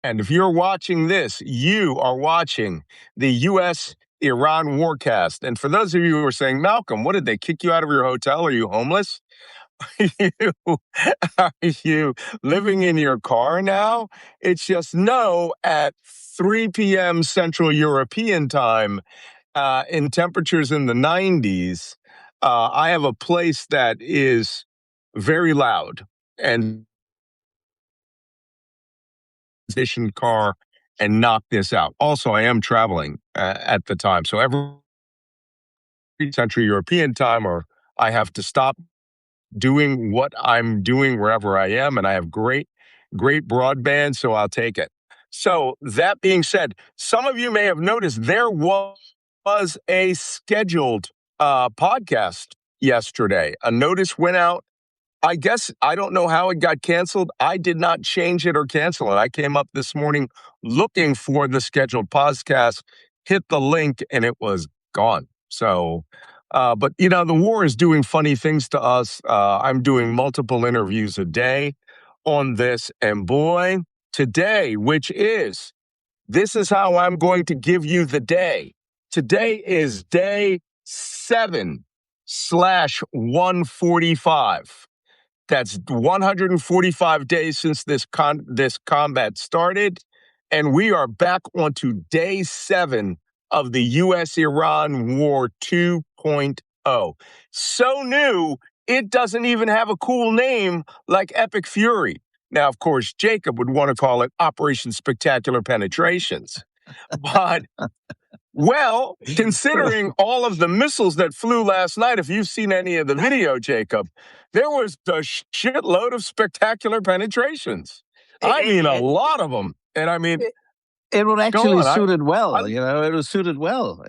And if you're watching this, you are watching the U.S.-Iran Warcast. And for those of you who are saying, Malcolm, what did they kick you out of your hotel? Are you homeless? Are you living in your car now? It's just no at 3 p.m. Central European time in temperatures in the 90s. I have a place that is very loud and position car and knock this out. Also, I am traveling at the time. So every Central European time, or I have to stop doing what I'm doing wherever I am, and I have great broadband, so I'll take it. So that being said, some of you may have noticed there was a scheduled podcast yesterday. A notice went out. I guess I don't know how it got canceled. I did not change it or cancel it. I came up this morning looking for the scheduled podcast, hit the link, and it was gone. So, but the war is doing funny things to us. I'm doing multiple interviews a day on this. And boy, today, this is how I'm going to give you the day. Today is day 7/145. That's 145 days since this combat started, and we are back onto day 7 of the U.S.-Iran War 2.0. So new, it doesn't even have a cool name like Epic Fury. Now, of course, Jacob would want to call it Operation Spectacular Penetrations, but well, considering all of the missiles that flew last night, if you've seen any of the video, Jacob, there was a shitload of spectacular penetrations. I mean, a lot of them. And I mean, it would actually suited well. It was suited well.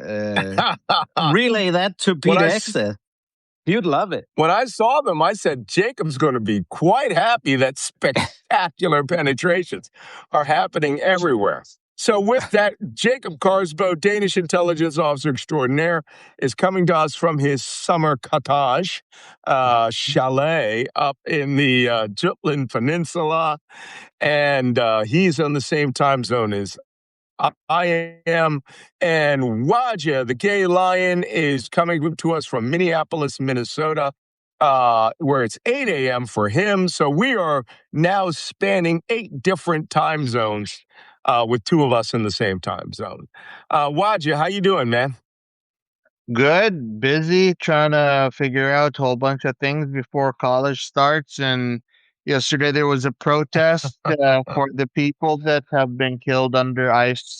Relay that to Peter Exa. You'd love it. When I saw them, I said, Jacob's going to be quite happy that spectacular penetrations are happening everywhere. So with that, Jacob Karsbo, Danish intelligence officer extraordinaire, is coming to us from his summer cottage chalet up in the Jutland Peninsula. And he's on the same time zone as I am. And Wajeeh, the gay lion, is coming to us from Minneapolis, Minnesota, where it's 8 a.m. for him. So we are now spanning 8 different time zones. With 2 of us in the same time zone. Wajeeh, how you doing, man? Good, busy, trying to figure out a whole bunch of things before college starts. And yesterday there was a protest for the people that have been killed under ICE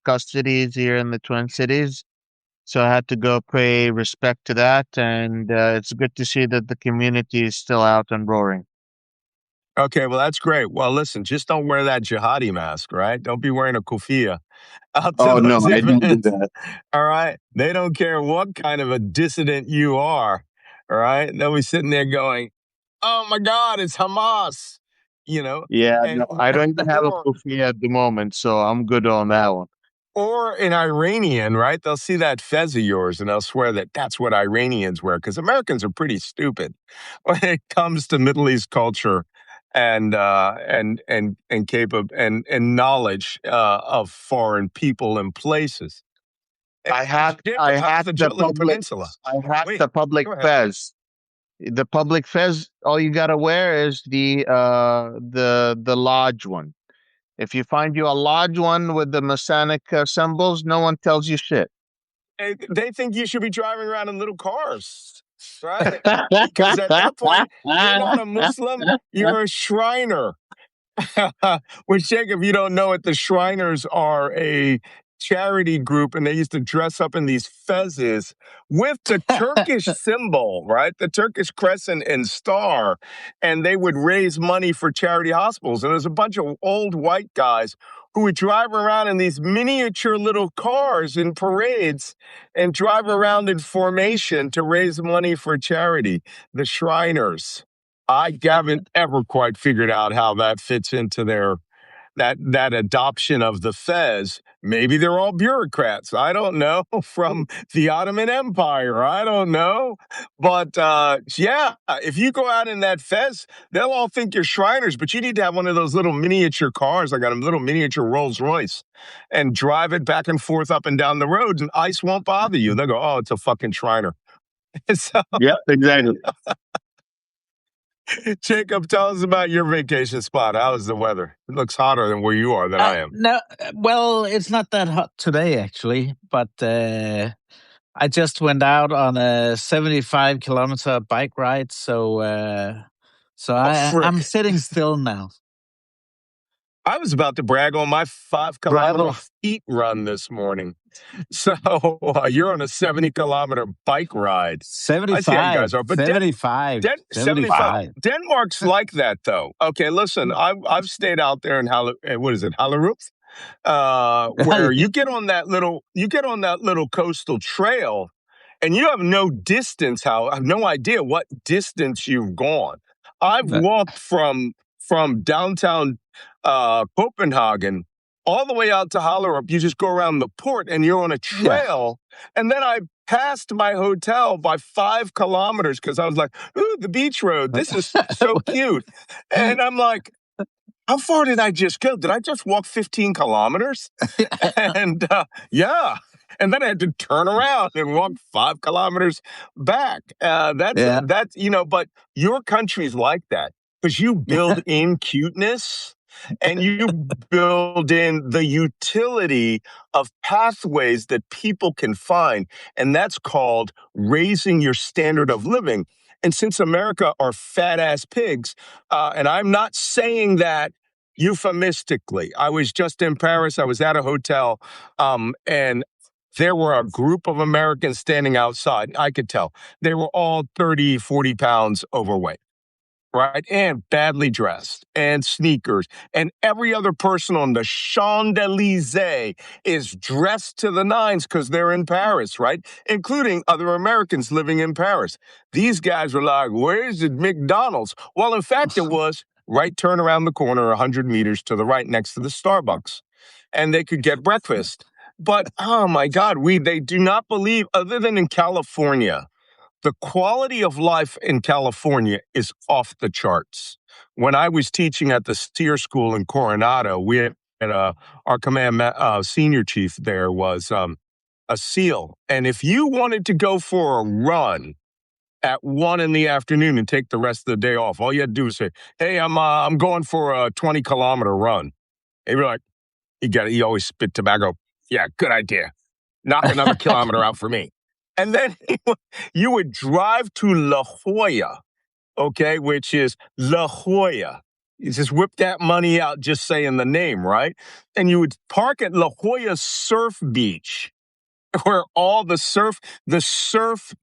custodies here in the Twin Cities. So I had to go pay respect to that. And it's good to see that the community is still out and roaring. Okay, well, that's great. Well, listen, just don't wear that jihadi mask, right? Don't be wearing a kufiya. Oh, no, I didn't do that. All right? They don't care what kind of a dissident you are, all right? They'll be sitting there going, oh, my God, it's Hamas, Yeah, no, I don't even have a kufiya at the moment, so I'm good on that one. Or an Iranian, right? They'll see that fez of yours and they'll swear that that's what Iranians wear, because Americans are pretty stupid when it comes to Middle East culture and knowledge of foreign people and places. I had the public fez. The public fez, all you gotta wear is the lodge one. If you find you a lodge one with the Masonic symbols, no one tells you shit. They think you should be driving around in little cars, right? Because at that point, you're not a Muslim, you're a Shriner. Which, Jacob, you don't know it, the Shriners are a charity group, and they used to dress up in these fezzes with the Turkish symbol, right? The Turkish crescent and star, and they would raise money for charity hospitals. And there's a bunch of old white guys who would drive around in these miniature little cars in parades and drive around in formation to raise money for charity, the Shriners. I haven't ever quite figured out how that fits into their that adoption of the fez. Maybe they're all bureaucrats. I don't know, from the Ottoman Empire. I don't know. But yeah, if you go out in that fez, they'll all think you're Shriners, but you need to have one of those little miniature cars. I got a little miniature Rolls Royce, and drive it back and forth up and down the roads, and ICE won't bother you. They'll go, oh, it's a fucking Shriner. So, Yep, exactly. Jacob, tell us about your vacation spot. How's the weather? It looks hotter than where you are than I am. No, well, it's not that hot today, actually, but I just went out on a 75-kilometer bike ride, so I'm sitting still now. I was about to brag on my 5-kilometer feet run this morning. So you're on a 70-kilometer bike ride. 75. I see how you guys are, but 75. 75. Denmark's like that, though. Okay, listen, I've stayed out there in Hellerup, where you get on that little coastal trail, and you have no idea what distance you've gone. I've walked from downtown Copenhagen all the way out to Hellerup. You just go around the port and you're on a trail. Yeah. And then I passed my hotel by 5 kilometers because I was like, ooh, the beach road. This is so cute. And I'm like, how far did I just go? Did I just walk 15 kilometers? And yeah. And then I had to turn around and walk 5 kilometers back. That's but your country's like that because you build in cuteness. And you build in the utility of pathways that people can find. And that's called raising your standard of living. And since America are fat-ass pigs, and I'm not saying that euphemistically. I was just in Paris. I was at a hotel, and there were a group of Americans standing outside. I could tell. They were all 30, 40 pounds overweight. Right, and badly dressed, and sneakers, and every other person on the Champs-Élysées is dressed to the nines because they're in Paris, right? Including other Americans living in Paris. These guys were like, "Where's the McDonald's?" Well, in fact, it was right turn around the corner, 100 meters to the right, next to the Starbucks, and they could get breakfast. But oh my God, they do not believe, other than in California. The quality of life in California is off the charts. When I was teaching at the Steer School in Coronado, we had our command senior chief there was a SEAL. And if you wanted to go for a run at 1 p.m. and take the rest of the day off, all you had to do was say, hey, I'm going for a 20-kilometer run. He'd be like, he always spit tobacco. Yeah, good idea. Knock another kilometer out for me. And then you would drive to La Jolla, okay, which is La Jolla. You just whip that money out just saying the name, right? And you would park at La Jolla Surf Beach, where all the surf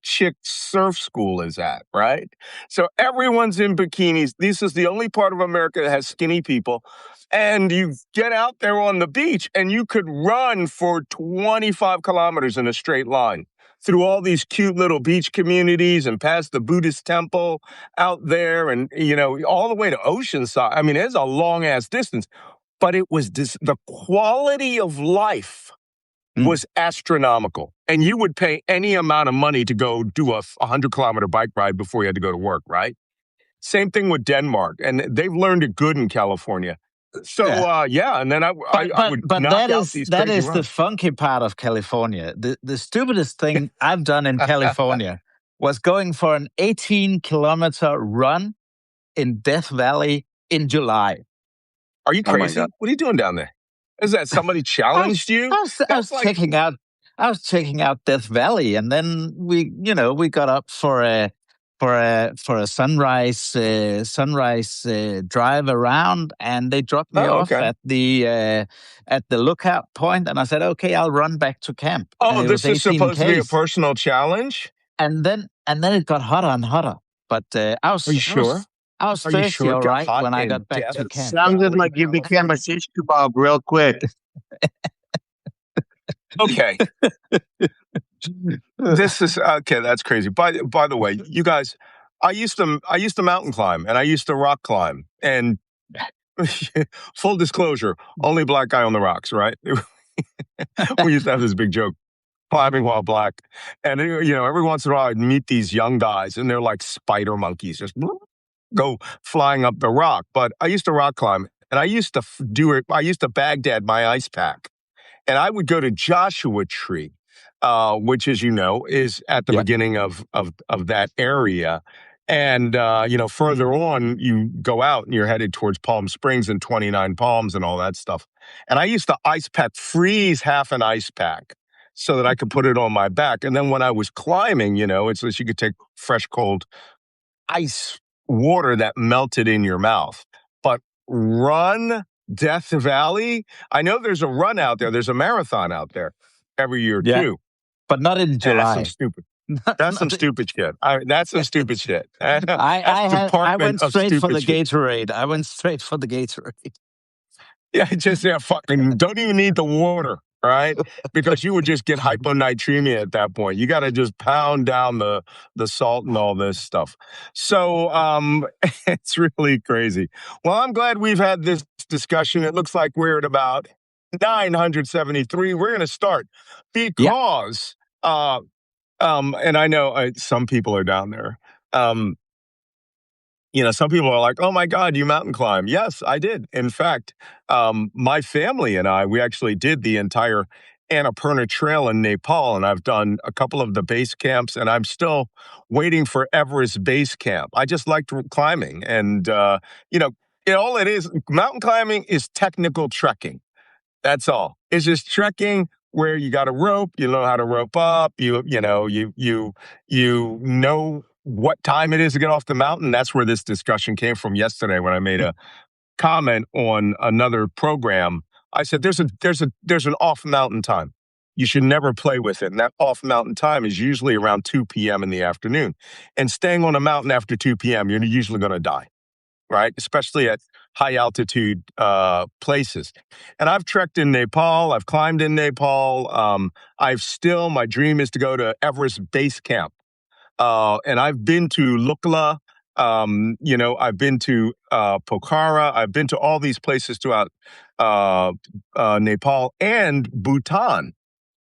chick surf school is at, right? So everyone's in bikinis. This is the only part of America that has skinny people. And you get out there on the beach and you could run for 25 kilometers in a straight line through all these cute little beach communities and past the Buddhist temple out there and, all the way to Oceanside. I mean, it's a long ass distance, but it was the quality of life was astronomical. And you would pay any amount of money to go do a 100-kilometer bike ride before you had to go to work, right? Same thing with Denmark. And they've learned it good in California. So, and then I would knock out these that crazy is runs. the funky part of California. The stupidest thing I've done in California was going for an 18-kilometer run in Death Valley in July. Are you crazy? What are you doing down there? Is that somebody challenged you? I was checking out Death Valley, and then we got up for a sunrise drive around, and they dropped me off at the lookout point, and I said, okay, I'll run back to camp. Oh, this is supposed to be a personal challenge? And then it got hotter and hotter. But I was Are you sure? I was thirsty, all right, when I got back to camp. Sounded like you became a shish kebab real quick. Okay. This is okay. That's crazy. By the way, you guys, I used to mountain climb and I used to rock climb, and full disclosure, only black guy on the rocks, right? We used to have this big joke, climbing while black. And, every once in a while I'd meet these young guys and they're like spider monkeys, just go flying up the rock. But I used to rock climb and I used to do it. I used to Baghdad my ice pack. And I would go to Joshua Tree, which, as you know, is at the beginning of that area. And, further on, you go out and you're headed towards Palm Springs and 29 Palms and all that stuff. And I used to ice pack, freeze half an ice pack so that I could put it on my back. And then when I was climbing, it's so you could take fresh, cold ice water that melted in your mouth. But run Death Valley, I know there's a run out there. There's a marathon out there every year too. But not in July. That's some stupid. That's some stupid shit. That's some stupid shit. I went straight for the Gatorade. I went straight for the Gatorade. Yeah, fucking don't even need the water, right? Because you would just get hyponatremia at that point. You got to just pound down the salt and all this stuff. So it's really crazy. Well, I'm glad we've had this discussion. It looks like we're at about 973. We're going to start because, and I know some people are down there. Some people are like, oh my God, you mountain climb. Yes, I did. In fact, my family and we actually did the entire Annapurna Trail in Nepal, and I've done a couple of the base camps, and I'm still waiting for Everest Base Camp. I just liked climbing, and, all it is, mountain climbing is technical trekking. That's all. It's just trekking where you got a rope, you know how to rope up, you know what time it is to get off the mountain. That's where this discussion came from yesterday when I made a comment on another program. I said there's an off mountain time. You should never play with it. And that off mountain time is usually around 2 p.m. in the afternoon. And staying on a mountain after 2 p.m., you're usually going to die, right? Especially at high altitude places. And I've trekked in Nepal. I've climbed in Nepal. My dream is to go to Everest Base Camp. And I've been to Lukla, I've been to Pokhara, I've been to all these places throughout Nepal and Bhutan,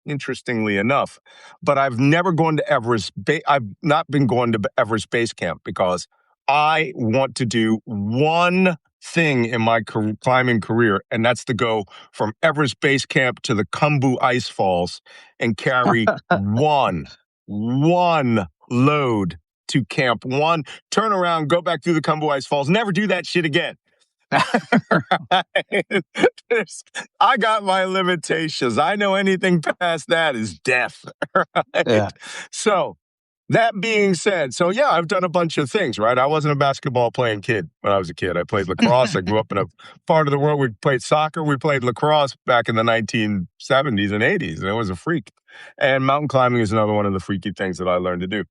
interestingly enough. But I've never gone to Everest. I've not been going to Everest Base Camp because I want to do one thing in my climbing career, and that's to go from Everest Base Camp to the Khumbu Ice Falls and carry one load to Camp 1, turn around, go back through the Khumbu Ice Falls, never do that shit again. I got my limitations. I know anything past that is death. Right? Yeah. So that being said, I've done a bunch of things, right? I wasn't a basketball playing kid when I was a kid. I played lacrosse. I grew up in a part of the world we played soccer. We played lacrosse back in the 1970s and 80s, and it was a freak. And mountain climbing is another one of the freaky things that I learned to do.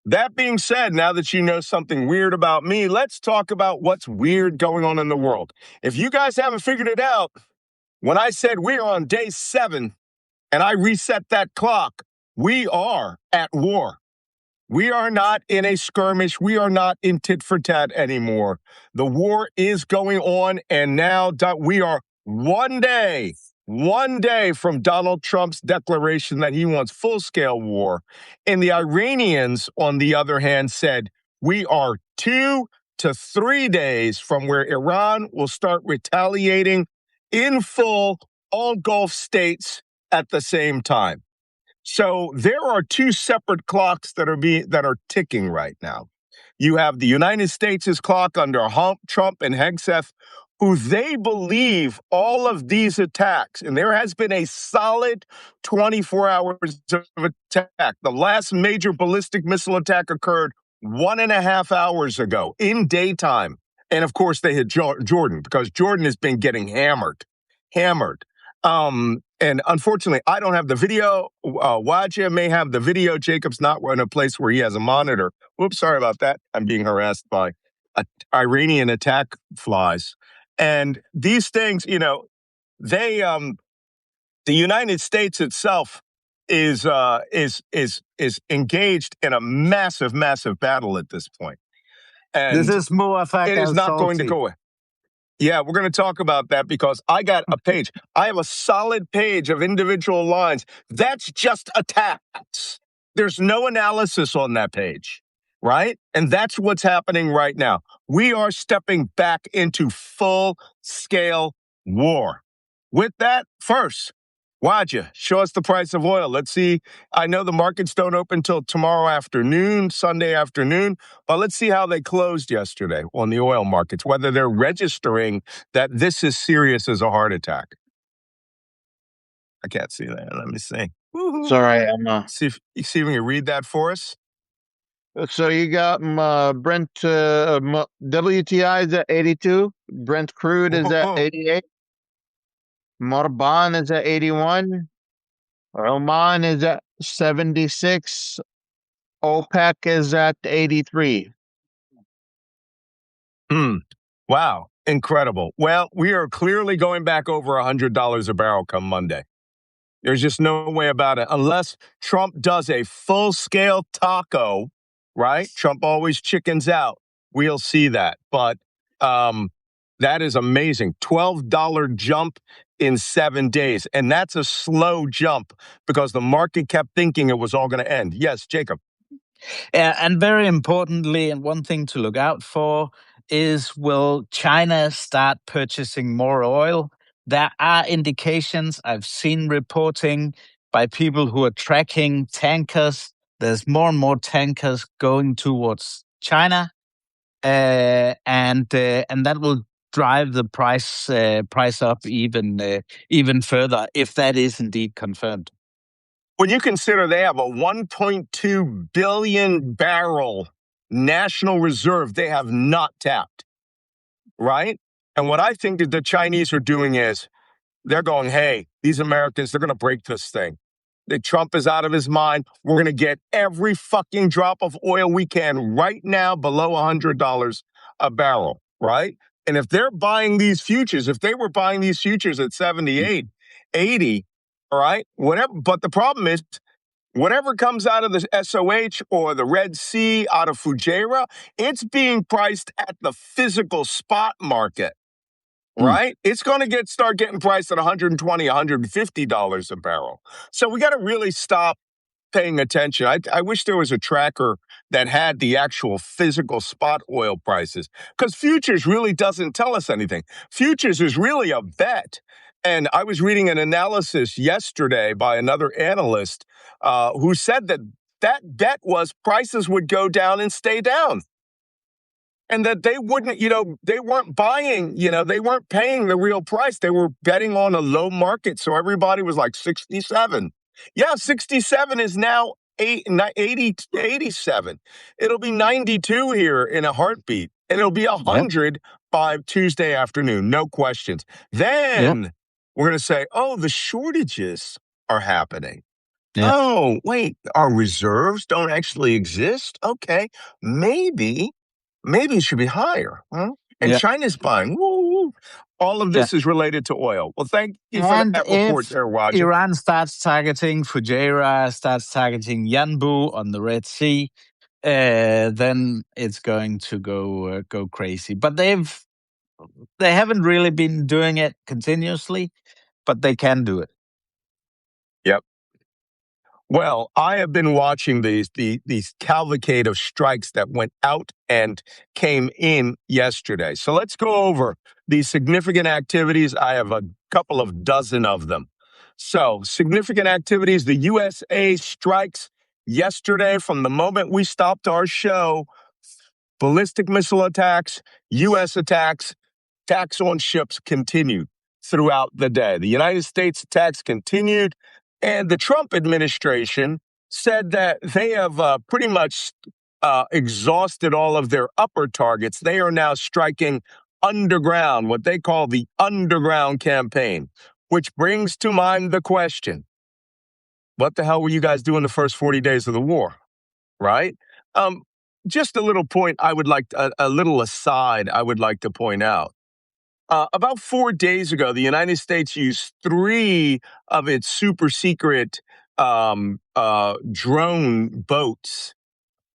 That being said, now that you know something weird about me, let's talk about what's weird going on in the world. If you guys haven't figured it out, when I said we're on day 7 and I reset that clock, we are at war. We are not in a skirmish. We are not in tit for tat anymore. The war is going on, and now we are one day from Donald Trump's declaration that he wants full-scale war. And the Iranians, on the other hand, said we are 2 to 3 days from where Iran will start retaliating in full all Gulf states at the same time. So there are 2 separate clocks that are ticking right now. You have the United States' clock under Trump and Hegseth, who they believe all of these attacks, and there has been a solid 24 hours of attack. The last major ballistic missile attack occurred 1.5 hours ago in daytime. And of course, they hit Jordan because Jordan has been getting hammered. And unfortunately, I don't have the video. Wajeeh may have the video. Jacob's not in a place where he has a monitor. Whoops, sorry about that. I'm being harassed by Iranian attack flies. And these things, the United States itself is engaged in a massive battle at this point. And this is Muaffaq it is not going to go away. Yeah, we're going to talk about that because I got a page. I have a solid page of individual lines. That's just attacks. There's no analysis on that page, right? And that's what's happening right now. We are stepping back into full-scale war. With that, first, Wajeeh, show us the price of oil. Let's see. I know the markets don't open till tomorrow afternoon, Sunday afternoon. But let's see how they closed yesterday on the oil markets, whether they're registering that this is serious as a heart attack. I can't see that. Let me see. Woo-hoo. Sorry, I'm See if you can read that for us. So you got Brent WTI is at 82, Brent crude is at 88, Morban is at 81, Oman is at 76, OPEC is at 83. Wow, incredible. Well, we are clearly going back over $100 a barrel come Monday. There's just no way about it. Unless Trump does a full-scale taco, right? Trump always chickens out. We'll see that. But that is amazing. $12 jump in 7 days. And that's a slow jump because the market kept thinking it was all going to end. Yes, Jacob. And very importantly, and one thing to look out for is, will China start purchasing more oil? There are indications. I've seen reporting by people who are tracking tankers. There's more and more tankers going towards China, and that will drive the price up even further if that is indeed confirmed. When you consider they have a 1.2 billion barrel national reserve they have not tapped, right? And what I think that the Chinese are doing is they're going, hey, these Americans, they're going to break this thing. That Trump is out of his mind. We're going to get every fucking drop of oil we can right now below $100 a barrel, right? And if they're buying these futures, if they were buying these futures at 78, 80, all right, whatever. But the problem is, whatever comes out of the SOH or the Red Sea out of Fujairah, it's being priced at the physical spot market. Right? It's going to start getting priced at $120, $150 a barrel. So we got to really stop paying attention. I wish there was a tracker that had the actual physical spot oil prices, because futures really doesn't tell us anything. Futures is really a bet. And I was reading an analysis yesterday by another analyst who said that bet was prices would go down and stay down. And that they wouldn't, they weren't buying, they weren't paying the real price. They were betting on a low market. So everybody was like 67. Yeah, 67 is now 87. It'll be 92 here in a heartbeat. And it'll be 100 by Tuesday afternoon. No questions. Then we're going to say, oh, the shortages are happening. Yeah. Oh, wait, our reserves don't actually exist? Okay, maybe it should be higher. Huh? And China's buying. Woo. All of this is related to oil. Well, thank you for And that report if there, Wajeeh. Iran starts targeting Fujairah, starts targeting Yanbu on the Red Sea, then it's going to go crazy. But they haven't really been doing it continuously, but they can do it. Yep. Well, I have been watching these cavalcade of strikes that went out and came in yesterday. So let's go over these significant activities. I have a couple of dozen of them. So significant activities, the USA strikes yesterday from the moment we stopped our show, ballistic missile attacks, U.S. attacks on ships continued throughout the day. The United States attacks continued, and the Trump administration said that they have pretty much exhausted all of their upper targets. They are now striking underground, what they call the underground campaign, which brings to mind the question, what the hell were you guys doing the first 40 days of the war, right? Just a little point a little aside I would like to point out. About 4 days ago, the United States used 3 of its super secret drone boats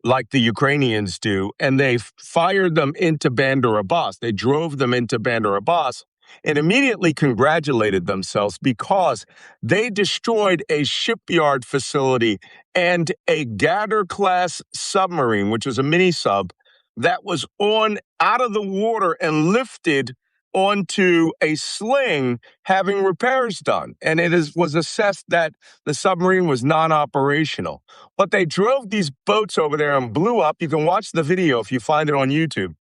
like the Ukrainians do, and they fired them into Bandar Abbas. They drove them into Bandar Abbas and immediately congratulated themselves because they destroyed a shipyard facility and a Gather-class submarine, which was a mini sub, that was on out of the water and lifted onto a sling having repairs done. And was assessed that the submarine was non-operational. But they drove these boats over there and blew up. You can watch the video if you find it on YouTube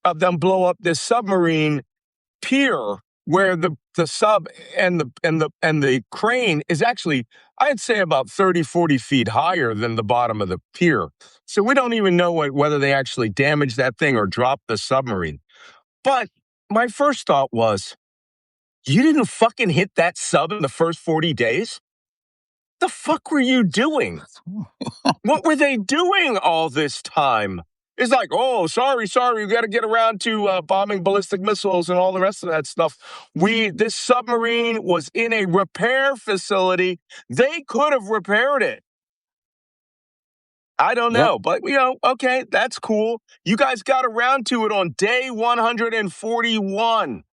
of them blow up this submarine pier where the sub and the crane is actually, I'd say, about 30, 40 feet higher than the bottom of the pier. So we don't even know whether they actually damaged that thing or dropped the submarine. But my first thought was, you didn't fucking hit that sub in the first 40 days? The fuck were you doing? What were they doing all this time? It's like, oh, sorry, we got to get around to bombing ballistic missiles and all the rest of that stuff. This submarine was in a repair facility. They could have repaired it. I don't know, but okay, that's cool. You guys got around to it on day 141.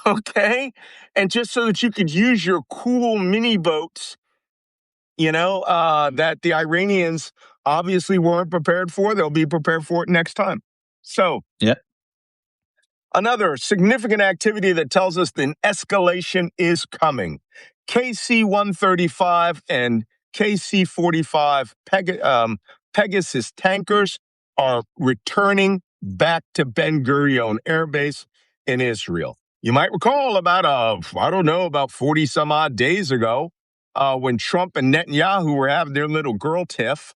Okay? And just so that you could use your cool mini boats, that the Iranians obviously weren't prepared for. They'll be prepared for it next time. So, another significant activity that tells us an escalation is coming. KC-135 and KC-45 Pegasus tankers are returning back to Ben Gurion Air Base in Israel. You might recall about 40 some odd days ago, when Trump and Netanyahu were having their little girl tiff,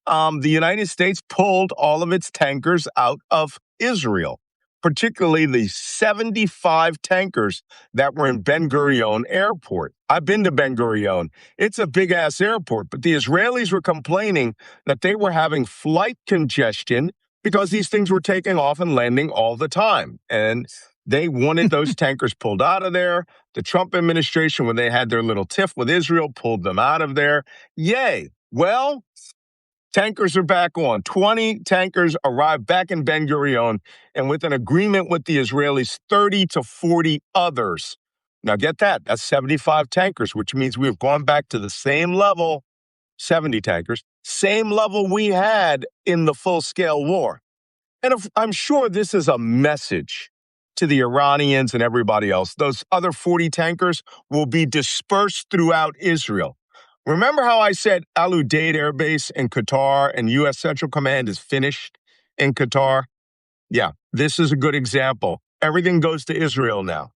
the United States pulled all of its tankers out of Israel, particularly the 75 tankers that were in Ben Gurion Airport. I've been to Ben Gurion. It's a big-ass airport, but the Israelis were complaining that they were having flight congestion because these things were taking off and landing all the time. And they wanted those tankers pulled out of there. The Trump administration, when they had their little tiff with Israel, pulled them out of there. Yay. Well, tankers are back on. 20 tankers arrived back in Ben Gurion, and with an agreement with the Israelis, 30 to 40 others. Now get that. That's 75 tankers, which means we've gone back to the same level, 70 tankers, same level we had in the full-scale war. And I'm sure this is a message to the Iranians and everybody else. Those other 40 tankers will be dispersed throughout Israel. Remember how I said Al Udeid Air Base in Qatar and U.S. Central Command is finished in Qatar? Yeah, this is a good example. Everything goes to Israel now.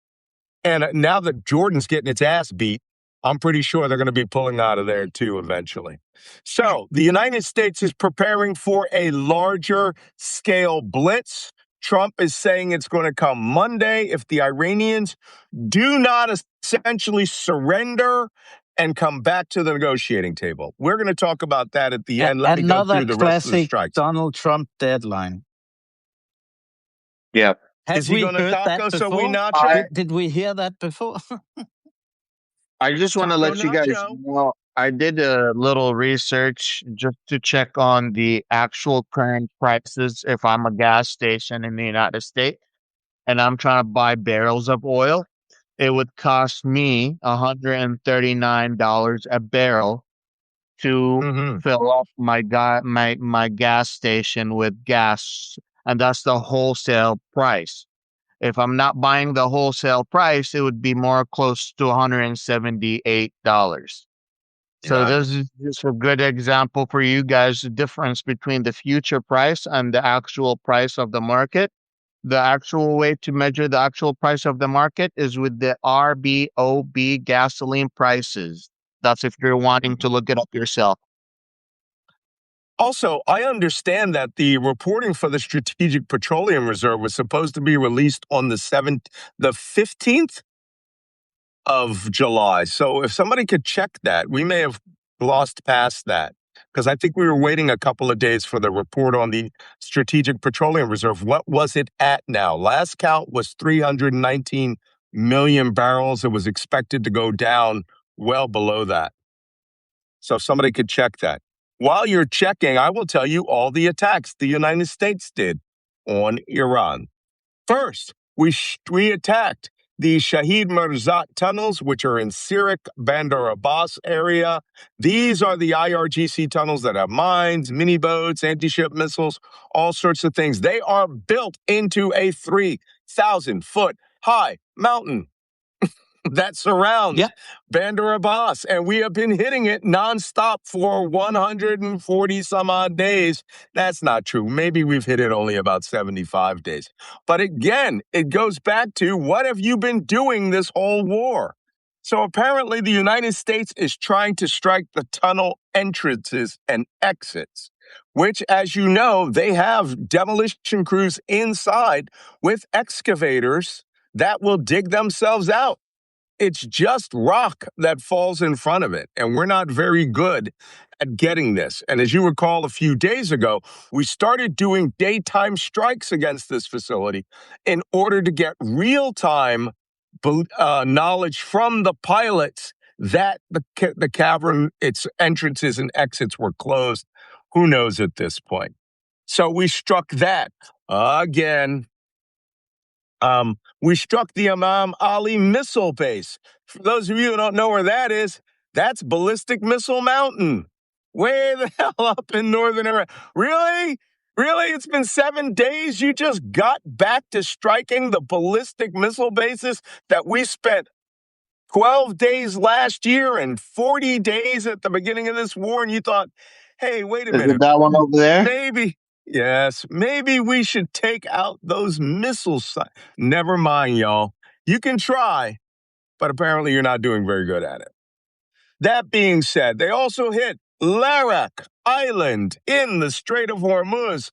And now that Jordan's getting its ass beat, I'm pretty sure they're going to be pulling out of there too eventually. So the United States is preparing for a larger scale blitz. Trump is saying it's going to come Monday if the Iranians do not essentially surrender and come back to the negotiating table. We're going to talk about that at the end. Let me go through the rest of the strikes. Donald Trump deadline. Yeah. Is he going to taco so we nacho? Did we hear that before? I just want to let you guys know, I did a little research just to check on the actual current prices if I'm a gas station in the United States and I'm trying to buy barrels of oil. It would cost me $139 a barrel to fill up my gas station with gas, and that's the wholesale price. If I'm not buying the wholesale price, it would be more close to $178. So this is just a good example for you guys, the difference between the future price and the actual price of the market. The actual way to measure the actual price of the market is with the RBOB gasoline prices. That's if you're wanting to look it up yourself. Also, I understand that the reporting for the Strategic Petroleum Reserve was supposed to be released on the 15th of July. So if somebody could check that, we may have glossed past that because I think we were waiting a couple of days for the report on the Strategic Petroleum Reserve. What was it at now? Last count was 319 million barrels. It was expected to go down well below that. So if somebody could check that. While you're checking, I will tell you all the attacks the United States did on Iran. First, we attacked the Shahid Mirzat tunnels, which are in Sirik, Bandar Abbas area. These are the IRGC tunnels that have mines, mini boats, anti-ship missiles, all sorts of things. They are built into a 3,000-foot high mountain that surrounds Bandar Abbas, and we have been hitting it nonstop for 140 some odd days. That's not true. Maybe we've hit it only about 75 days. But again, it goes back to what have you been doing this whole war? So apparently the United States is trying to strike the tunnel entrances and exits, which, as you know, they have demolition crews inside with excavators that will dig themselves out. It's just rock that falls in front of it, and we're not very good at getting this. And as you recall, a few days ago, we started doing daytime strikes against this facility in order to get real-time knowledge from the pilots that the cavern, its entrances and exits were closed. Who knows at this point? So we struck that again. We struck the Imam Ali missile base. For those of you who don't know where that is, that's Ballistic Missile Mountain. Way the hell up in northern Iraq. Really? Really? It's been 7 days? You just got back to striking the ballistic missile bases that we spent 12 days last year and 40 days at the beginning of this war, and you thought, hey, wait a minute. Is it that one over there? Maybe we should take out those missiles. Never mind, y'all. You can try, but apparently you're not doing very good at it. That being said, they also hit Larak Island in the Strait of Hormuz.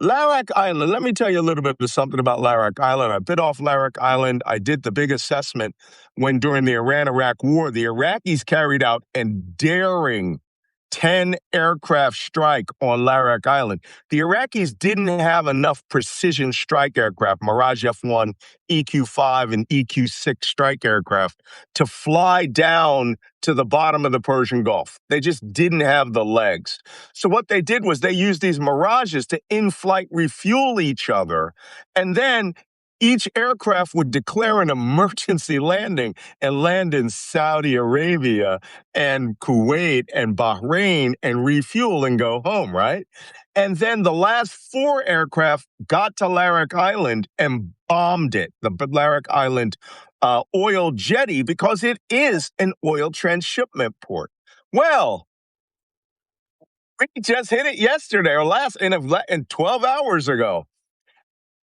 Larak Island, let me tell you a little bit of something about Larak Island. I bit off Larak Island. I did the big assessment when during the Iran-Iraq war, the Iraqis carried out a daring 10 aircraft strike on Larak Island. The Iraqis didn't have enough precision strike aircraft, Mirage F-1, EQ-5, and EQ-6 strike aircraft, to fly down to the bottom of the Persian Gulf. They just didn't have the legs. So what they did was they used these Mirages to in-flight refuel each other, and then each aircraft would declare an emergency landing and land in Saudi Arabia and Kuwait and Bahrain and refuel and go home, right? And then the last 4 aircraft got to Larak Island and bombed it, the Larak Island oil jetty, because it is an oil transshipment port. Well, we just hit it yesterday or in 12 hours ago.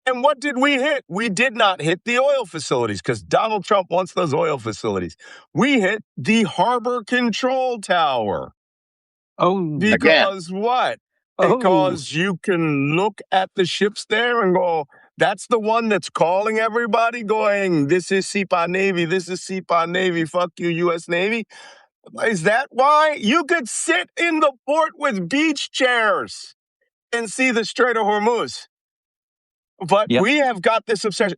And what did we hit? We did not hit the oil facilities because Donald Trump wants those oil facilities. We hit the harbor control tower. Oh, because again. What? Because you can look at the ships there and go, that's the one that's calling everybody going, this is Seapot Navy, this is Seapot Navy, fuck you, U.S. Navy. Is that why? You could sit in the port with beach chairs and see the Strait of Hormuz. But we have got this obsession.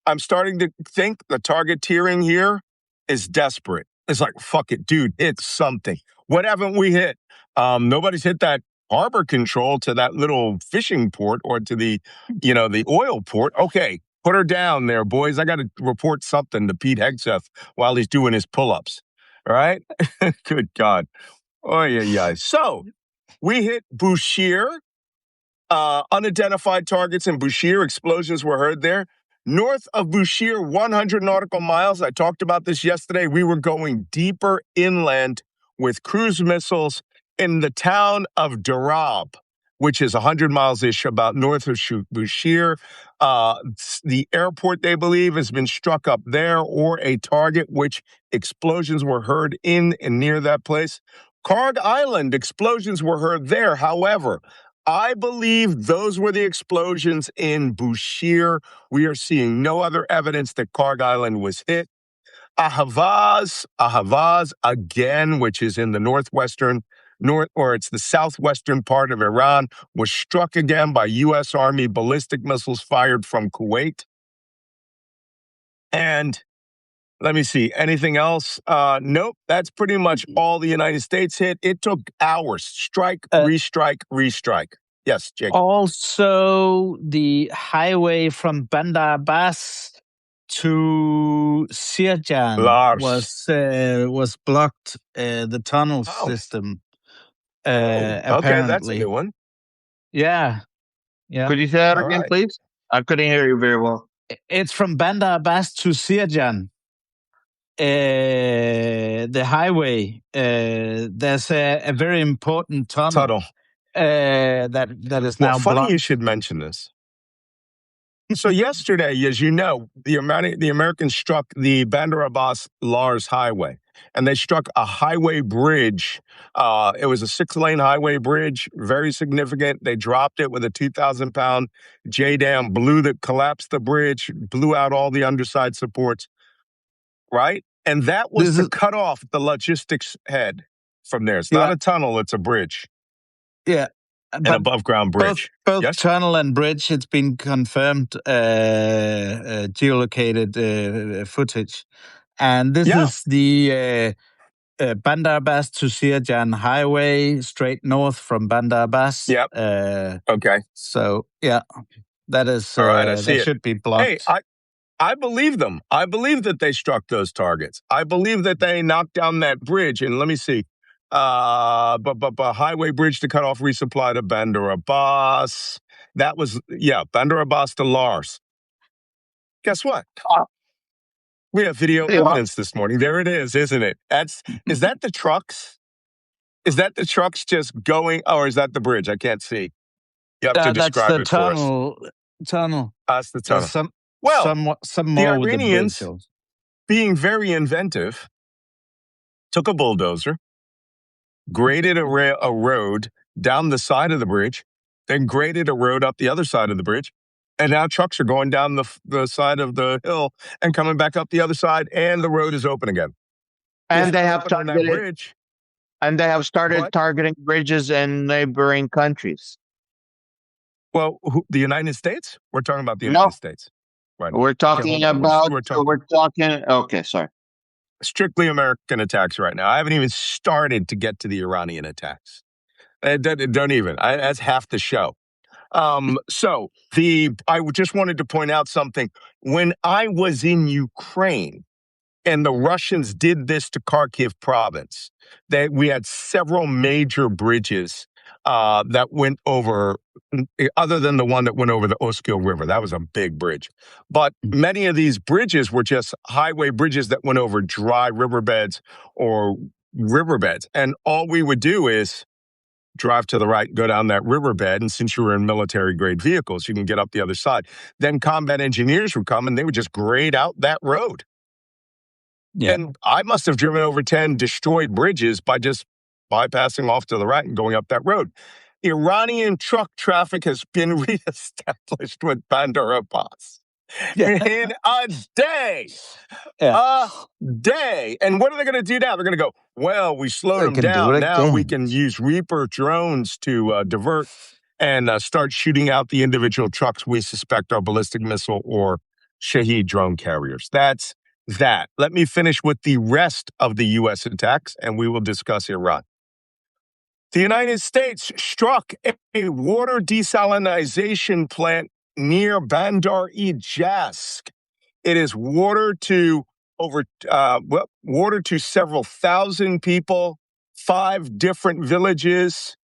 I'm starting to think the targeteering here is desperate. It's like, fuck it, dude, hit something. What haven't we hit? Nobody's hit that harbor control to that little fishing port or to the oil port. Okay, put her down there, boys. I got to report something to Pete Hegseth while he's doing his pull-ups. All right? Good God. Oh, yeah. So we hit Bushehr. Unidentified targets in Bushehr. Explosions were heard there. North of Bushehr, 100 nautical miles. I talked about this yesterday. We were going deeper inland with cruise missiles in the town of Darab, which is 100 miles-ish about north of Bushehr. The airport, they believe, has been struck up there, or a target, which explosions were heard in and near that place. Karg Island, explosions were heard there. However, I believe those were the explosions in Bushehr. We are seeing no other evidence that Karg Island was hit. Ahvaz again, which is in the it's the southwestern part of Iran, was struck again by U.S. Army ballistic missiles fired from Kuwait. And Let me see. Anything else? Nope. That's pretty much all the United States hit. It took hours. Strike, restrike, restrike. Yes, Jake. Also, the highway from Bandar Abbas to Sirjan was blocked. The tunnel system. Okay, that's a new one. Yeah. Could you say that again, please? I couldn't hear you very well. It's from Bandar Abbas to Sirjan. The highway. There's a very important tunnel. That is now funny blocked. You should mention this. So yesterday, as you know, the Americans struck the Bandar Abbas Lars Highway, and they struck a highway bridge. It was a 6-lane highway bridge, very significant. They dropped it with a 2,000-pound J-dam, collapsed the bridge, blew out all the underside supports, right? And that was to cut off the logistics head from there. It's not a tunnel, it's a bridge. Yeah. An above-ground bridge. Both tunnel and bridge, it's been confirmed geolocated footage. And this is the Bandar Abbas to Sirjan highway, straight north from Bandar Abbas. Yep. Okay. So, yeah, that is, all right, I see should be blocked. Hey, I believe them. I believe that they struck those targets. I believe that they knocked down that bridge. And let me see. Highway bridge to cut off resupply to Bandar Abbas. That was, Bandar Abbas to Lars. Guess what? We have video evidence this morning. There it is, isn't it? Is that the trucks? Is that the trucks just going, or is that the bridge? I can't see. You have to describe it for us. Tunnel. That's the tunnel. Some more the Iranians, with the bridge. Being very inventive, took a bulldozer, graded a road down the side of the bridge, then graded a road up the other side of the bridge, and now trucks are going down the side of the hill and coming back up the other side, and the road is open again. And they have targeted, targeting bridges in neighboring countries. Well, the United States? We're talking about the United States. Right. We're talking about. Okay, sorry. Strictly American attacks right now. I haven't even started to get to the Iranian attacks. Don't even. That's half the show. I just wanted to point out something. When I was in Ukraine, and the Russians did this to Kharkiv province, we had several major bridges that went over, other than the one that went over the Oskil River. That was a big bridge. But many of these bridges were just highway bridges that went over dry riverbeds or riverbeds. And all we would do is drive to the right, go down that riverbed, and since you were in military-grade vehicles, you can get up the other side. Then combat engineers would come, and they would just grade out that road. Yeah. And I must have driven over 10 destroyed bridges by just bypassing off to the right and going up that road. Iranian truck traffic has been reestablished with Bandar Abbas in a day. A day. And what are they going to do now? They're going to go, well, we slowed them down. Now we can use Reaper drones to divert and start shooting out the individual trucks we suspect are ballistic missile or Shahed drone carriers. That's that. Let me finish with the rest of the U.S. attacks, and we will discuss Iran. The United States struck a water desalinization plant near Bandar Ijask. It is water to several thousand people, 5 different villages,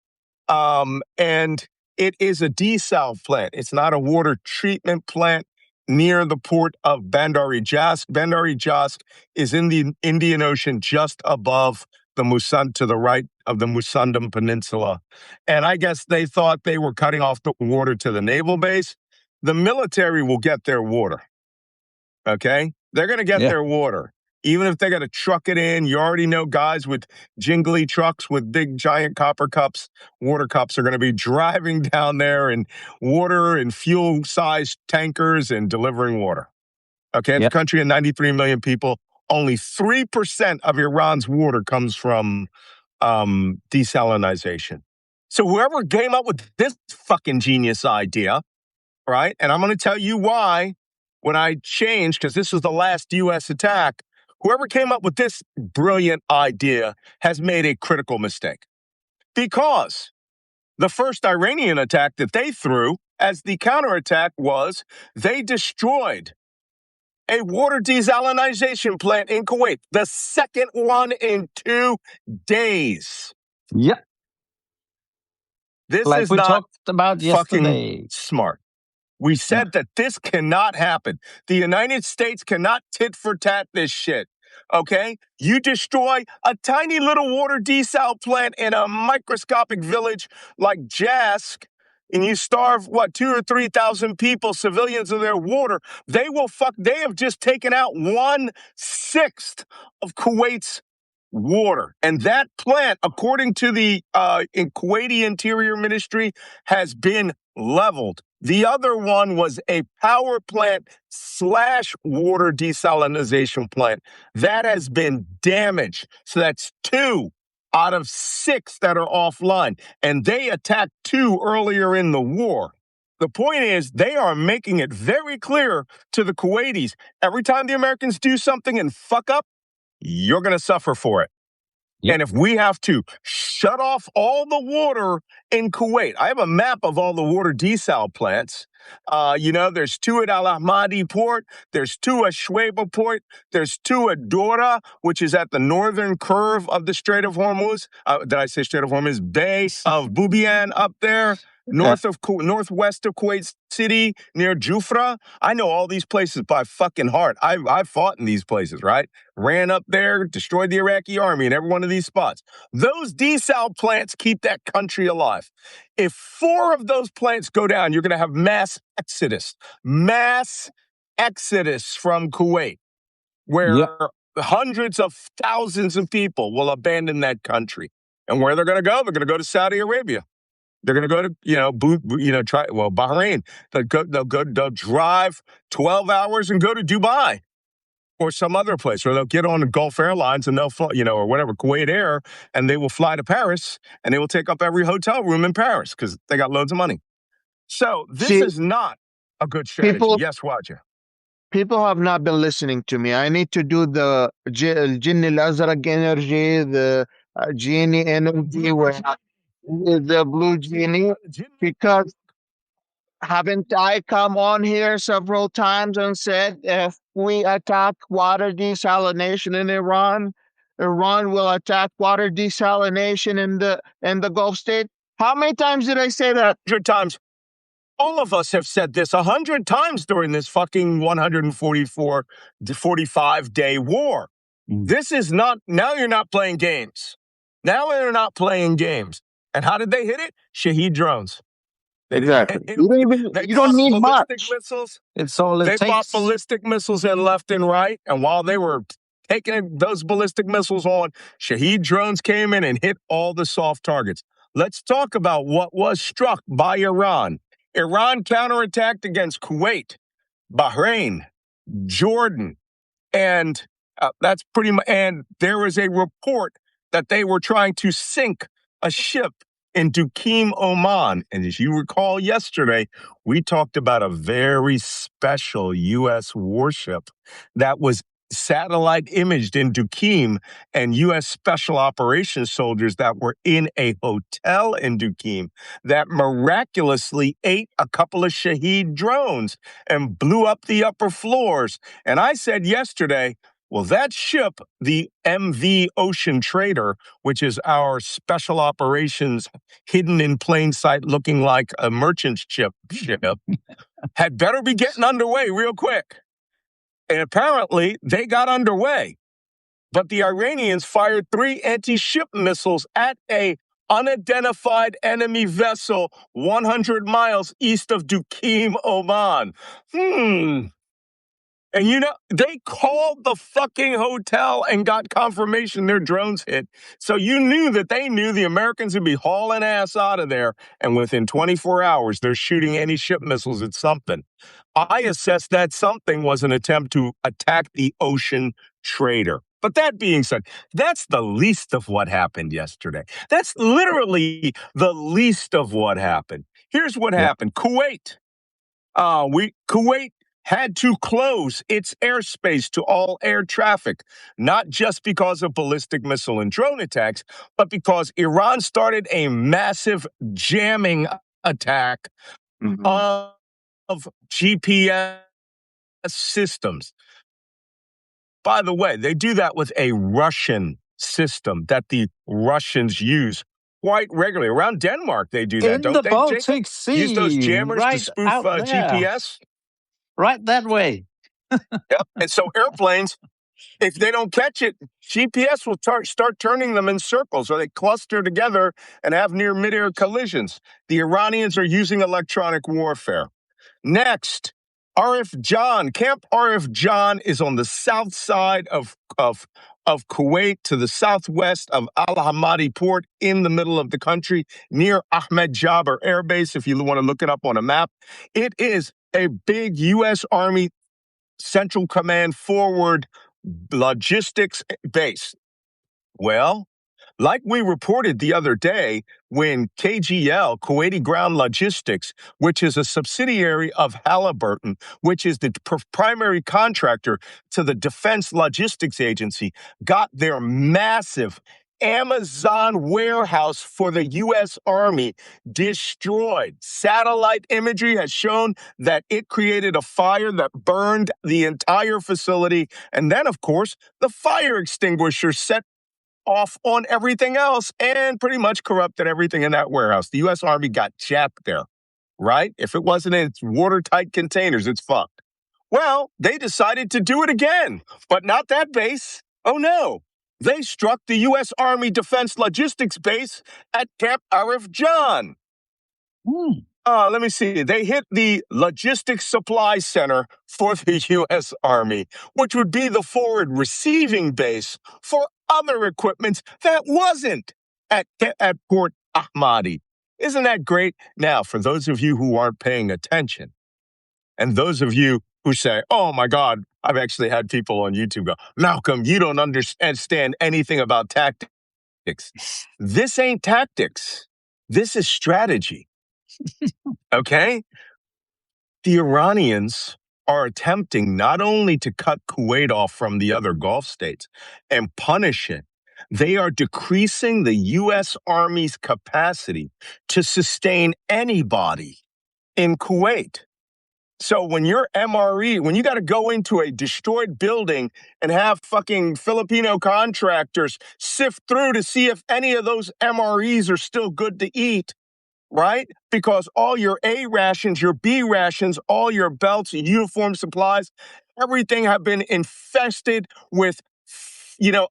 and it is a desal plant. It's not a water treatment plant near the port of Bandar Ijask. Bandar Ijask is in the Indian Ocean just above to the right of the Musandam Peninsula. And I guess they thought they were cutting off the water to the naval base. The military will get their water. Okay? They're going to get their water. Even if they got to truck it in, you already know guys with jingly trucks with big giant copper cups, water cups, are going to be driving down there in water and fuel-sized tankers and delivering water. Okay? It's a country of 93 million people. Only 3% of Iran's water comes from desalinization. So whoever came up with this fucking genius idea, right? And I'm going to tell you why when I changed, because this was the last U.S. attack. whoever came up with this brilliant idea has made a critical mistake. Because the first Iranian attack that they threw as the counterattack was they destroyed a water desalinization plant in Kuwait, the second one in 2 days. Yeah. This Like is we not talked about fucking yesterday. smart. We said that this cannot happen. The United States cannot tit for tat this shit. Okay? You destroy a tiny little water desal plant in a microscopic village like Jask, and you starve, 2,000 or 3,000 people, civilians of their water. They have just taken out 1/6 of Kuwait's water. And that plant, according to the Kuwaiti Interior Ministry, has been leveled. The other one was a power plant / water desalinization plant. That has been damaged. So that's 2 out of 6 that are offline. And they attacked 2 earlier in the war. The point is, they are making it very clear to the Kuwaitis, every time the Americans do something and fuck up, you're going to suffer for it. Yep. And if we have to shut off all the water in Kuwait, I have a map of all the water desal plants. There's 2 at Al Ahmadi Port, there's 2 at Shuaibah Port, there's 2 at Dora, which is at the northern curve of the Strait of Hormuz. Did I say Strait of Hormuz? Bay of Bubiyan up there. Northwest of Kuwait City, near Jufra. I know all these places by fucking heart. I've fought in these places, right? Ran up there, destroyed the Iraqi army in every one of these spots. Those desal plants keep that country alive. If 4 of those plants go down, you're going to have mass exodus from Kuwait, where hundreds of thousands of people will abandon that country. And where they're going to go? They're going to go to Saudi Arabia. They're going to go to, Bahrain. They'll drive 12 hours and go to Dubai or some other place, or they'll get on the Gulf Airlines and they'll fly, or whatever, Kuwait Air, and they will fly to Paris and they will take up every hotel room in Paris because they got loads of money. So this is not a good strategy. Yes, Wajeeh. People have not been listening to me. I need to do the Jinni Lazarag energy, the Genie energy, the blue genie, because haven't I come on here several times and said if we attack water desalination in Iran, Iran will attack water desalination in the Gulf state? How many times did I say that? 100 times. All of us have said this 100 times during this fucking 45-day war. This is not, now you're not playing games. Now they're not playing games. And how did they hit it? Shahed drones. Exactly. You don't need much. Missiles. It's all it takes. They bought ballistic missiles in left and right. And while they were taking those ballistic missiles on, Shahed drones came in and hit all the soft targets. Let's talk about what was struck by Iran. Iran counterattacked against Kuwait, Bahrain, Jordan, and that's pretty much. And there was a report that they were trying to sink a ship in Duqm, Oman. And as you recall yesterday, we talked about a very special U.S. warship that was satellite imaged in Duqm, and U.S. Special Operations soldiers that were in a hotel in Duqm that miraculously ate a couple of Shahed drones and blew up the upper floors. And I said yesterday, well, that ship, the MV Ocean Trader, which is our special operations hidden in plain sight looking like a merchant ship, had better be getting underway real quick. And apparently, they got underway. But the Iranians fired 3 anti-ship missiles at a unidentified enemy vessel 100 miles east of Duqm, Oman. And they called the fucking hotel and got confirmation their drones hit. So you knew that they knew the Americans would be hauling ass out of there. And within 24 hours, they're shooting anti-ship missiles at something. I assessed that something was an attempt to attack the Ocean Trader. But that being said, that's the least of what happened yesterday. That's literally the least of what happened. Here's what happened. Kuwait had to close its airspace to all air traffic, not just because of ballistic missile and drone attacks, but because Iran started a massive jamming attack of GPS systems. By the way, they do that with a Russian system that the Russians use quite regularly. Around Denmark, they do that, In don't the they, Jacob? Baltic Sea, Use those jammers to right spoof out there. GPS? Right that way. Yep. And so airplanes, if they don't catch it, GPS will start turning them in circles, or they cluster together and have near midair collisions. The Iranians are using electronic warfare. Next, RF John. Camp RF John is on the south side of Kuwait, to the southwest of Al Hamadi Port, in the middle of the country, near Ahmed Jabr Air Base, if you want to look it up on a map. It is a big U.S. Army Central Command forward logistics base. Well, like we reported the other day, when KGL, Kuwaiti Ground Logistics, which is a subsidiary of Halliburton, which is the primary contractor to the Defense Logistics Agency, got their massive Amazon warehouse for the U.S. Army destroyed. Satellite imagery has shown that it created a fire that burned the entire facility. And then, of course, the fire extinguisher set off on everything else and pretty much corrupted everything in that warehouse. The U.S. Army got chapped there, right? If it wasn't in its watertight containers, it's fucked. Well, they decided to do it again, but not that base. Oh, no. They struck the U.S. Army Defense Logistics Base at Camp Arif John. Let me see. They hit the Logistics Supply Center for the U.S. Army, which would be the forward receiving base for other equipment that wasn't at Port Ahmadi. Isn't that great? Now, for those of you who aren't paying attention, and those of you who say, oh my God, I've actually had people on YouTube go, Malcolm, you don't understand anything about tactics. This ain't tactics. This is strategy. Okay? The Iranians are attempting not only to cut Kuwait off from the other Gulf states and punish it, they are decreasing the U.S. Army's capacity to sustain anybody in Kuwait. So when you're MRE, when you got to go into a destroyed building and have fucking Filipino contractors sift through to see if any of those MREs are still good to eat, right? Because all your A rations, your B rations, all your belts, uniform supplies, everything have been infested with,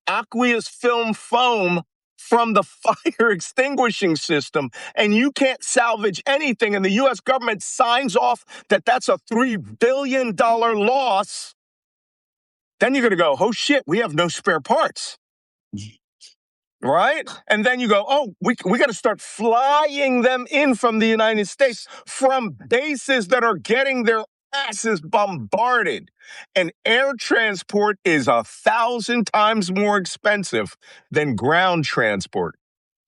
aqueous film foam from the fire extinguishing system, and you can't salvage anything, and the U.S. government signs off that that's a $3 billion loss, then you're going to go, oh shit, we have no spare parts. Right? And then you go, oh, we got to start flying them in from the United States, from bases that are getting their asses bombarded. And air transport is 1,000 times more expensive than ground transport.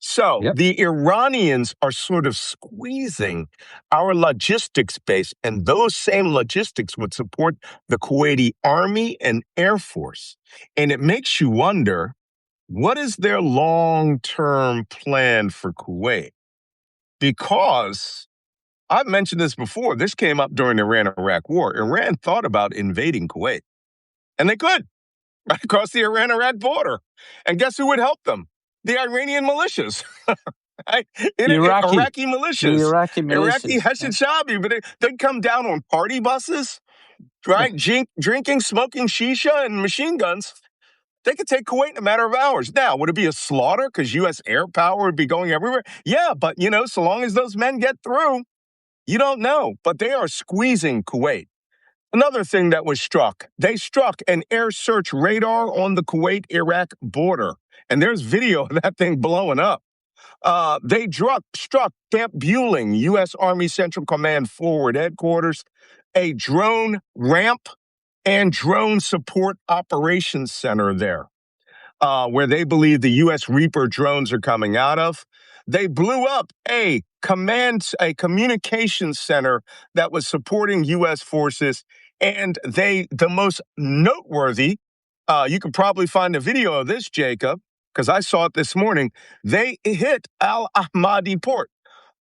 So the Iranians are sort of squeezing our logistics base, and those same logistics would support the Kuwaiti Army and Air Force. And it makes you wonder, what is their long-term plan for Kuwait? Because I've mentioned this before. This came up during the Iran-Iraq War. Iran thought about invading Kuwait, and they could, right across the Iran-Iraq border. And guess who would help them? The Iranian militias. Right? Iraqi militias. Iraqi Hashid-Shabi, but they'd come down on party buses, right? Drinking, smoking shisha, and machine guns. They could take Kuwait in a matter of hours. Now, would it be a slaughter because U.S. air power would be going everywhere? Yeah, but, so long as those men get through, you don't know. But they are squeezing Kuwait. Another thing that was struck, they struck an air search radar on the Kuwait-Iraq border. And there's video of that thing blowing up. They struck Camp Bueling, U.S. Army Central Command Forward Headquarters, a drone ramp and drone support operations center there, where they believe the U.S. Reaper drones are coming out of. They blew up a communications center that was supporting U.S. forces And the most noteworthy, you can probably find a video of this, Jacob, because I saw it this morning. They hit Al Ahmadi port.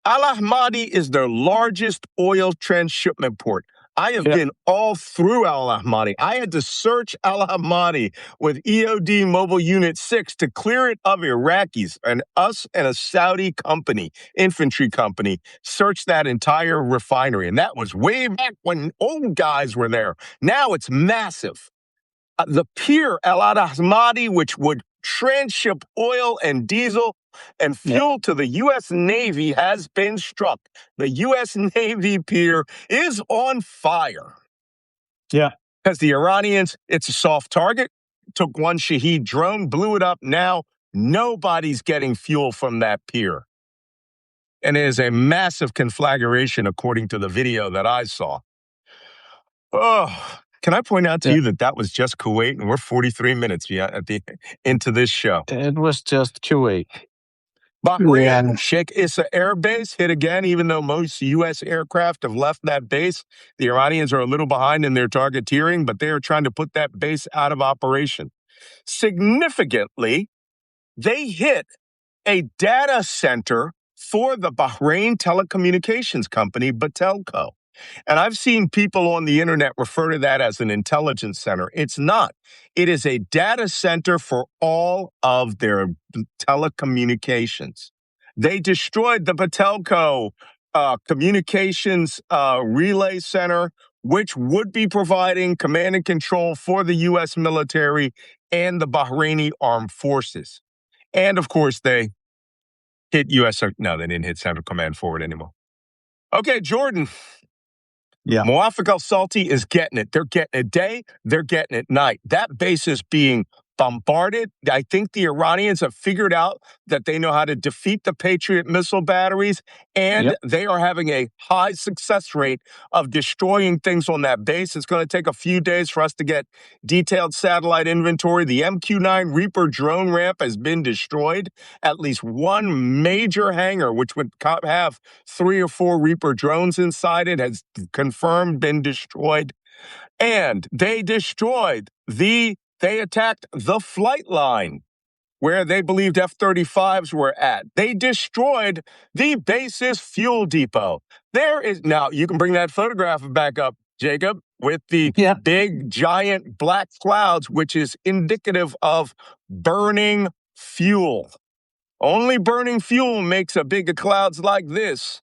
Al Ahmadi is their largest oil transshipment port. I have been all through Al Ahmadi. I had to search Al Ahmadi with EOD Mobile Unit 6 to clear it of Iraqis, and us and a Saudi company, infantry company, searched that entire refinery. And that was way back when old guys were there. Now it's massive. The pier Al Ahmadi, which would transship oil and diesel and fuel to the U.S. Navy, has been struck. The U.S. Navy pier is on fire. Yeah. Because the Iranians, it's a soft target, took one Shahed drone, blew it up. Now nobody's getting fuel from that pier. And it is a massive conflagration, according to the video that I saw. Oh, can I point out to you that was just Kuwait, and we're 43 minutes into this show. It was just Kuwait. Bahrain, Sheikh Issa Air Base hit again, even though most U.S. aircraft have left that base. The Iranians are a little behind in their targeteering, but they are trying to put that base out of operation. Significantly, they hit a data center for the Bahrain telecommunications company, Batelco. And I've seen people on the internet refer to that as an intelligence center. It's not. It is a data center for all of their telecommunications. They destroyed the Batelco communications relay center, which would be providing command and control for the U.S. military and the Bahraini armed forces. And of course, they hit U.S. No, they didn't hit Central Command Forward anymore. Okay, Jordan. Yeah. Muwafiq al-Salti is getting it. They're getting it day, they're getting it night. That base is being bombarded. I think the Iranians have figured out that they know how to defeat the Patriot missile batteries, and they are having a high success rate of destroying things on that base. It's going to take a few days for us to get detailed satellite inventory. The MQ-9 Reaper drone ramp has been destroyed. At least one major hangar, which would have 3 or 4 Reaper drones inside it, has confirmed been destroyed. And they attacked the flight line where they believed F-35s were at. They destroyed the base's fuel depot. Now, you can bring that photograph back up, Jacob, with the big, giant black clouds, which is indicative of burning fuel. Only burning fuel makes a big clouds like this.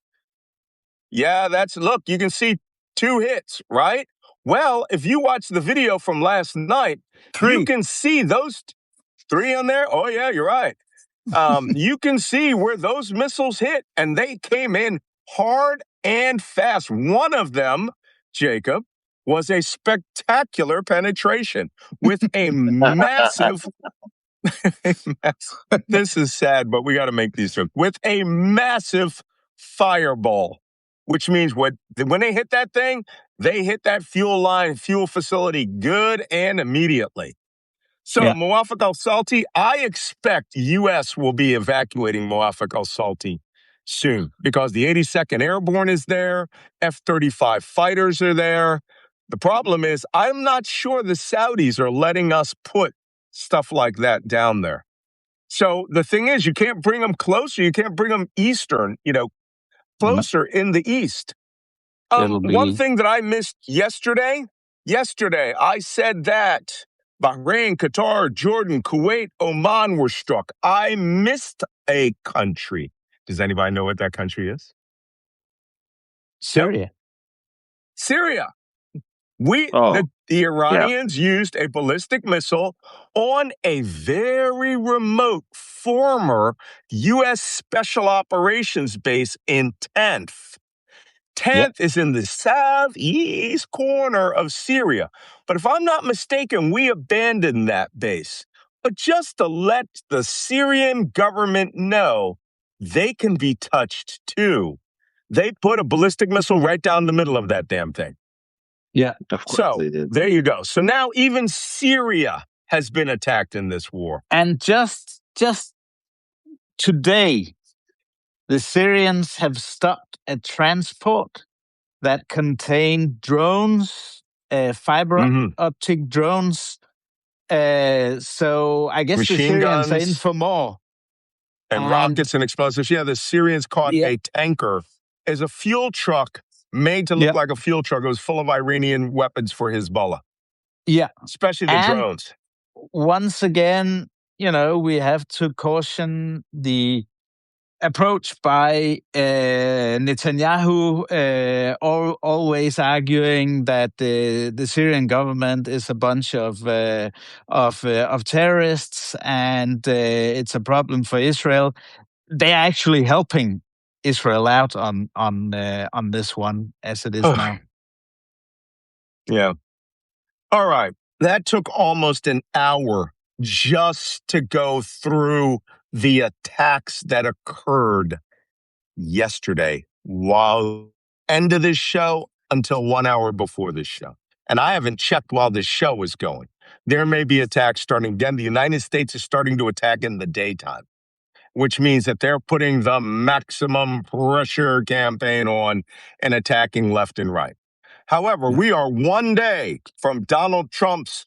Yeah, look, you can see 2 hits, right? Well, if you watch the video from last night, 3. You can see those 3 on there. Oh, yeah, you're right. You can see where those missiles hit, and they came in hard and fast. One of them, Jacob, was a spectacular penetration with a massive... This is sad, but we got to make these through. With a massive fireball, which means when they hit that thing, they hit that fuel line, fuel facility good and immediately. So Muwafiq al-Salti, I expect U.S. will be evacuating Muwafiq al-Salti soon because the 82nd Airborne is there, F-35 fighters are there. The problem is I'm not sure the Saudis are letting us put stuff like that down there. So the thing is, you can't bring them closer. You can't bring them eastern, closer in the east. One thing that I missed yesterday, I said that Bahrain, Qatar, Jordan, Kuwait, Oman were struck. I missed a country. Does anybody know what that country is? Syria. Yep. Syria. The Iranians used a ballistic missile on a very remote former U.S. Special Operations base in 10th. 10th is in the southeast corner of Syria. But if I'm not mistaken, we abandoned that base. But just to let the Syrian government know they can be touched too, they put a ballistic missile right down the middle of that damn thing. Yeah, of course they did. There you go. So now even Syria has been attacked in this war. And just today, the Syrians have stopped a transport that contained drones fiber optic drones. So I guess the Machine Syrians are in guns for more. and rockets and explosives. Yeah, the Syrians caught a tanker as a fuel truck made to look like a fuel truck. It was full of Iranian weapons for Hezbollah. Yeah. Especially the and drones. Once again, we have to caution the approach by Netanyahu, always arguing that the Syrian government is a bunch of terrorists and it's a problem for Israel. They're actually helping Israel out on this one as it is now. Yeah. All right. That took almost an hour just to go through the attacks that occurred yesterday while end of this show until 1 hour before this show. And I haven't checked while this show is going. There may be attacks starting again. The United States is starting to attack in the daytime, which means that they're putting the maximum pressure campaign on and attacking left and right. However, we are one day from Donald Trump's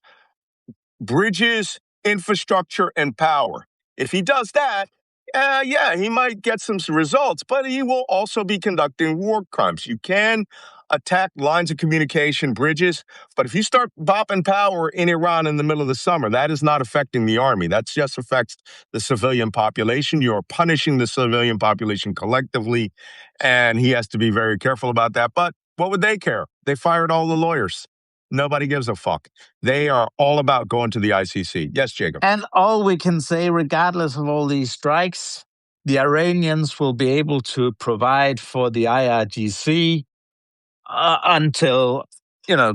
bridges, infrastructure, and power. If he does that, he might get some results, but he will also be conducting war crimes. You can attack lines of communication, bridges, but if you start bopping power in Iran in the middle of the summer, that is not affecting the army. That just affects the civilian population. You're punishing the civilian population collectively, and he has to be very careful about that. But what would they care? They fired all the lawyers. Nobody gives a fuck. They are all about going to the ICC. Yes, Jacob. And all we can say, regardless of all these strikes, the Iranians will be able to provide for the IRGC until,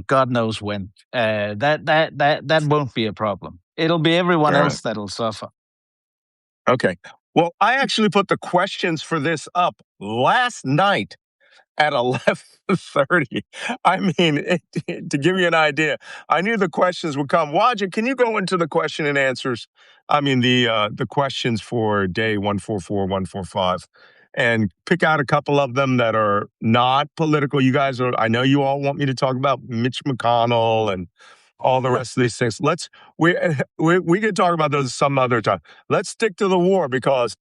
God knows when. That won't be a problem. It'll be everyone else that'll suffer. Okay. Well, I actually put the questions for this up last night at 11:30. I mean, to give you an idea, I knew the questions would come. Wajeeh, can you go into the question and answers? I mean, the questions for day 144, 145, and pick out a couple of them that are not political. You guys I know you all want me to talk about Mitch McConnell and all the rest of these things. We can talk about those some other time. Let's stick to the war because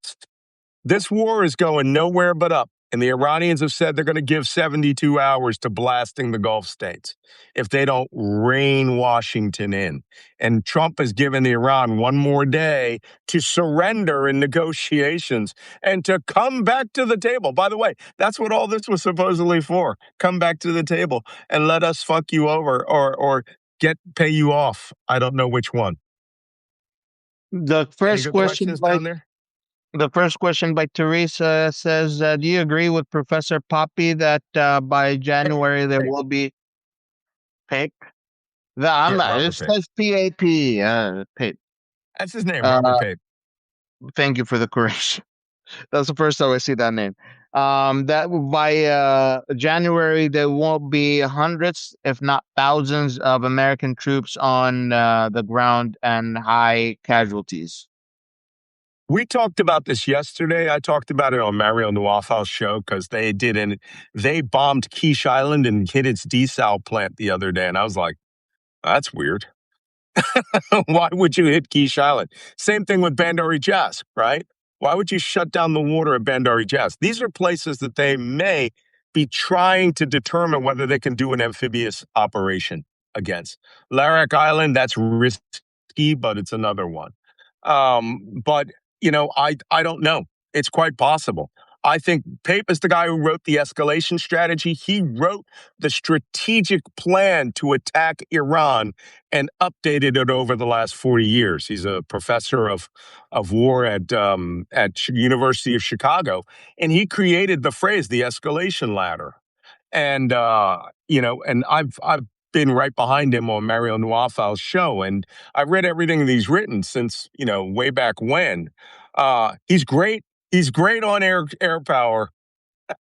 this war is going nowhere but up. And the Iranians have said they're going to give 72 hours to blasting the Gulf states if they don't rein Washington in. And Trump has given Iran one more day to surrender in negotiations and to come back to the table. By the way, that's what all this was supposedly for. Come back to the table and let us fuck you over or pay you off. I don't know which one. The first question down there? The first question by Teresa says, do you agree with Professor Poppy that by January there will be PAP? It says PAP. PAP. That's his name, Robert Pape. Thank you for the correction. That's the first time I see that name. That by January there won't be hundreds, if not thousands, of American troops on the ground and high casualties. We talked about this yesterday. I talked about it on Mario Nuafal's show because they bombed Quiche Island and hit its desal plant the other day. And I was like, that's weird. Why would you hit Quiche Island? Same thing with Bandar Jazz, right? Why would you shut down the water at Bandar Jazz? These are places that they may be trying to determine whether they can do an amphibious operation against. Larak Island, that's risky, but it's another one. But I don't know. It's quite possible. I think Pape is the guy who wrote the escalation strategy. He wrote the strategic plan to attack Iran and updated it over the last 40 years. He's a professor of war at University of Chicago, and he created the phrase, the escalation ladder. And, and I've been right behind him on Mario Nuafal's show, and I've read everything that he's written since, way back when. He's great. He's great on air power.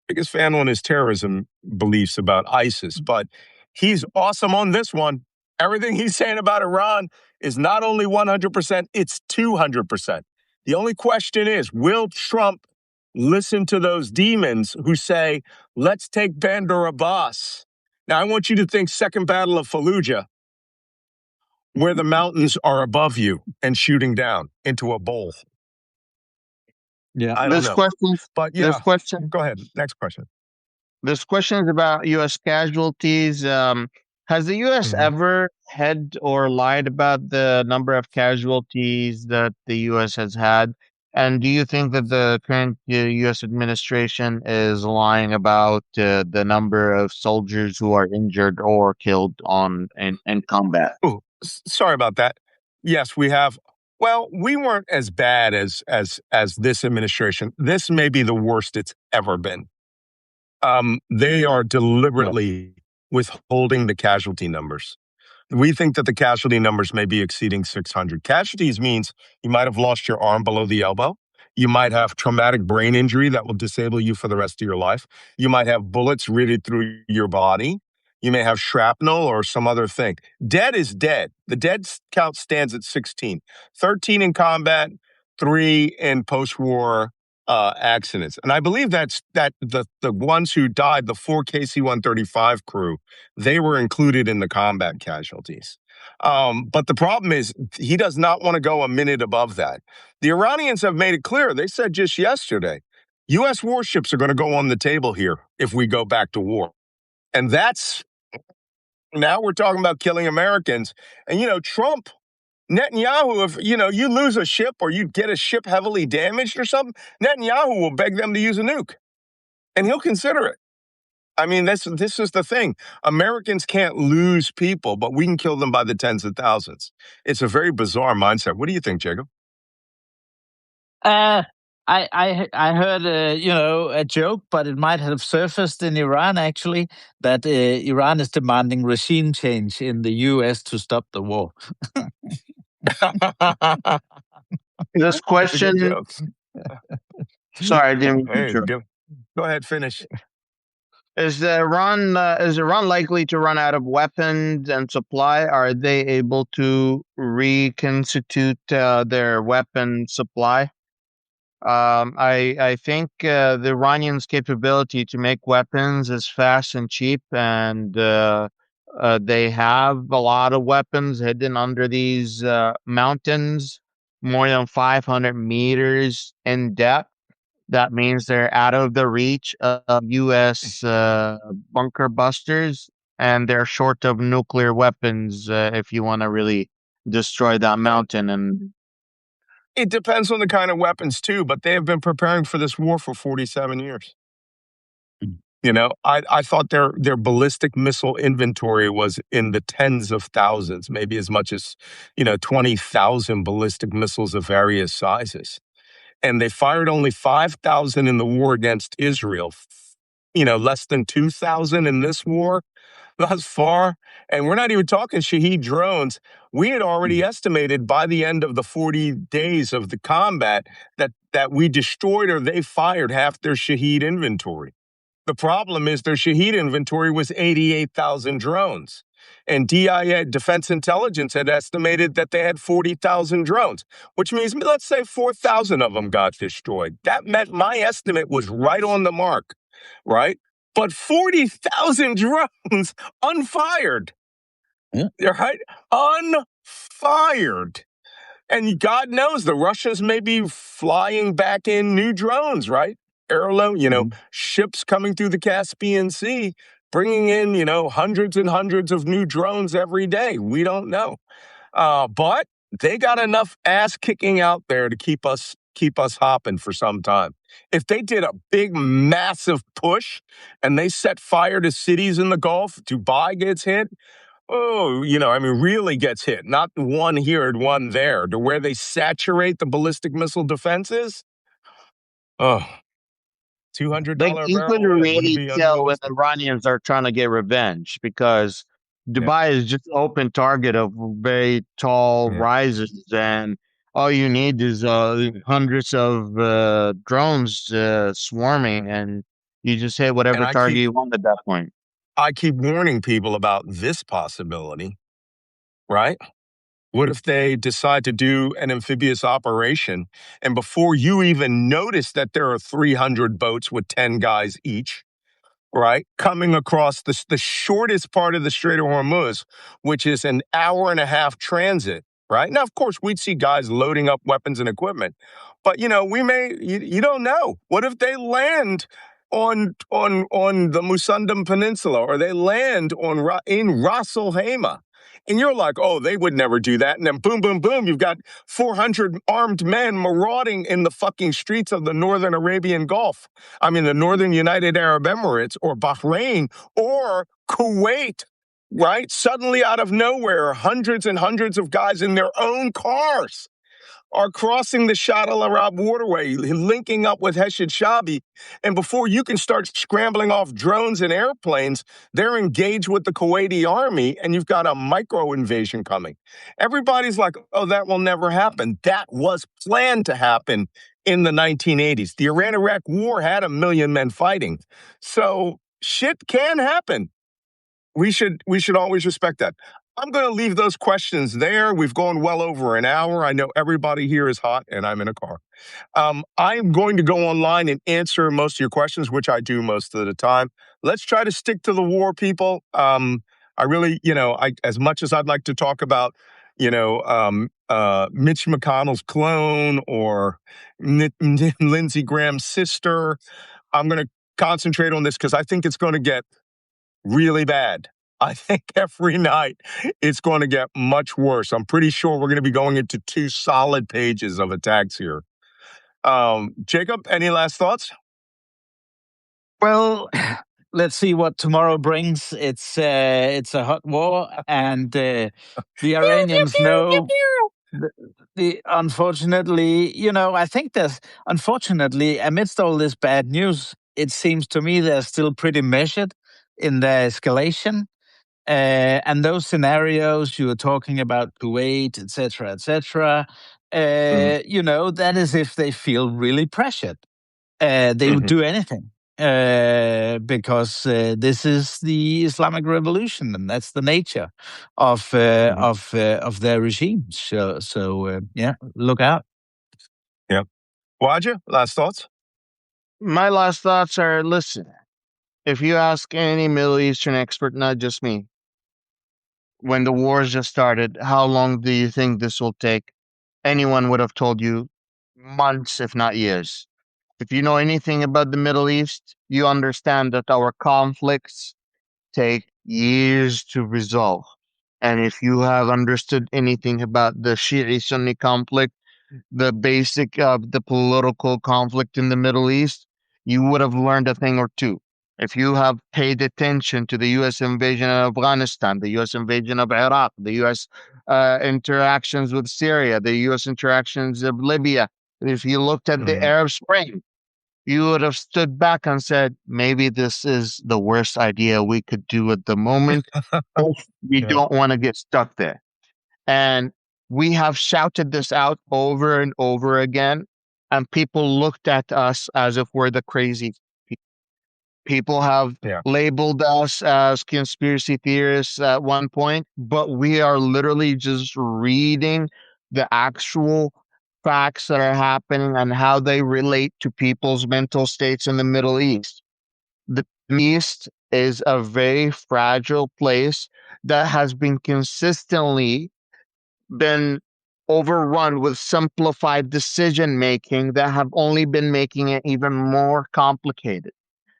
Biggest fan on his terrorism beliefs about ISIS, but he's awesome on this one. Everything he's saying about Iran is not only 100%, it's 200%. The only question is, will Trump listen to those demons who say, let's take Bandar Abbas? Now, I want you to think Second Battle of Fallujah, where the mountains are above you and shooting down into a bowl. Yeah. I don't This know. question, But this yeah, question, go ahead. Next question. this question is about U.S. casualties. Has the U.S. Mhm. ever had or lied about the number of casualties that the U.S. has had? And do you think that the current U.S. administration is lying about the number of soldiers who are injured or killed in combat? Oh, sorry about that. Yes, we have. Well, we weren't as bad as this administration. This may be the worst it's ever been. They are Yeah. deliberately withholding the casualty numbers. We think that the casualty numbers may be exceeding 600. Casualties means you might have lost your arm below the elbow. You might have traumatic brain injury that will disable you for the rest of your life. You might have bullets riddled through your body. You may have shrapnel or some other thing. Dead is dead. The dead count stands at 16, 13 in combat, 3 in post-war accidents. And I believe that the ones who died, the 4 KC-135 crew, they were included in the combat casualties. But the problem is he does not want to go a minute above that. The Iranians have made it clear. They said just yesterday, U.S. warships are going to go on the table here if we go back to war. And that's now we're talking about killing Americans. And, Trump, Netanyahu, if, you lose a ship or you get a ship heavily damaged or something, Netanyahu will beg them to use a nuke and he'll consider it. I mean, this is the thing. Americans can't lose people, but we can kill them by the tens of thousands. It's a very bizarre mindset. What do you think, Jacob? I heard a joke, but it might have surfaced in Iran actually that Iran is demanding regime change in the U.S. to stop the war. This It's a good question, joke. sorry, I didn't mean to Hey, interrupt. go ahead, finish. Is Iran likely to run out of weapons and supply? Are they able to reconstitute their weapon supply? I think the Iranians' capability to make weapons is fast and cheap, and they have a lot of weapons hidden under these mountains, more than 500 meters in depth. That means they're out of the reach of U.S. Bunker busters, and they're short of nuclear weapons if you want to really destroy that mountain. And It depends on the kind of weapons too, but they have been preparing for this war for 47 years. I thought their ballistic missile inventory was in the tens of thousands, maybe as much as 20,000 ballistic missiles of various sizes. And they fired only 5,000 in the war against Israel. Less than 2,000 in this war thus far. And we're not even talking Shahed drones. We had already estimated by the end of the 40 days of the combat that we destroyed or they fired half their Shahed inventory. The problem is their Shahed inventory was 88,000 drones. And DIA, Defense Intelligence, had estimated that they had 40,000 drones, which means, let's say 4,000 of them got destroyed. That meant my estimate was right on the mark, right? But 40,000 drones unfired, Yeah. right? Unfired. And God knows the Russians may be flying back in new drones, right? Heirloom, ships coming through the Caspian Sea, bringing in, hundreds and hundreds of new drones every day. We don't know. But they got enough ass kicking out there to keep us hopping for some time. If they did a big, massive push and they set fire to cities in the Gulf, Dubai gets hit, really gets hit. Not one here and one there, to where they saturate the ballistic missile defenses. Oh, they $200 a you could barrel oil wouldn't really be tell when the unrealistic. Iranians are trying to get revenge because Yeah, Dubai is just open target of very tall yeah. rises, and all you need is hundreds of drones swarming, and you just hit And whatever target you want at that point. I keep warning people about this possibility, right? What if they decide to do an amphibious operation and before you even notice that there are 300 boats with 10 guys each, right, coming across the shortest part of the Strait of Hormuz, which is an hour and a half transit, right? Now, of course, we'd see guys loading up weapons and equipment, but you don't know. What if they land on the Musandam Peninsula, or they land in Ras Al Khaimah? And you're like, oh, they would never do that. And then boom, boom, boom, you've got 400 armed men marauding in the fucking streets of the northern Arabian Gulf. I mean, the Northern United Arab Emirates or Bahrain or Kuwait, right? Suddenly out of nowhere, hundreds and hundreds of guys in their own cars are crossing the Shah Al Arab waterway, linking up with Heshid Shabi. And before you can start scrambling off drones and airplanes, they're engaged with the Kuwaiti army, and you've got a micro invasion coming. Everybody's like, oh, that will never happen. That was planned to happen in the 1980s. The Iran-Iraq war had 1 million men fighting. So shit can happen. We should always respect that. I'm going to leave those questions there. We've gone well over an hour. I know everybody here is hot, and I'm in a car. I'm going to go online and answer most of your questions, which I do most of the time. Let's try to stick to the war, people. I really, as much as I'd like to talk about, Mitch McConnell's clone or Lindsey Graham's sister, I'm going to concentrate on this because I think it's going to get really bad. I think every night it's going to get much worse. I'm pretty sure we're going to be going into 2 solid pages of attacks here. Jacob, any last thoughts? Well, let's see what tomorrow brings. It's a hot war, and the Iranians know. Unfortunately, I think that unfortunately, amidst all this bad news, it seems to me they're still pretty measured in their escalation. And those scenarios you were talking about, Kuwait, etc., etc., that is if they feel really pressured. They would do anything because this is the Islamic Revolution, and that's the nature of their regime. So yeah, look out. Yeah, Wajeeh, last thoughts? My last thoughts are: listen, if you ask any Middle Eastern expert, not just me, when the wars just started, how long do you think this will take? Anyone would have told you months, if not years. If you know anything about the Middle East, you understand that our conflicts take years to resolve. And if you have understood anything about the Shi'i Sunni conflict, the basic of the political conflict in the Middle East, you would have learned a thing or two. If you have paid attention to the U.S. invasion of Afghanistan, the U.S. invasion of Iraq, the U.S. Interactions with Syria, the U.S. interactions of Libya, if you looked at the Arab Spring, you would have stood back and said, maybe this is the worst idea we could do at the moment. We don't want to get stuck there. And we have shouted this out over and over again, and people looked at us as if we're the crazy people. People have labeled us as conspiracy theorists at one point, but we are literally just reading the actual facts that are happening and how they relate to people's mental states in the Middle East. The East is a very fragile place that has been consistently been overrun with simplified decision making that have only been making it even more complicated.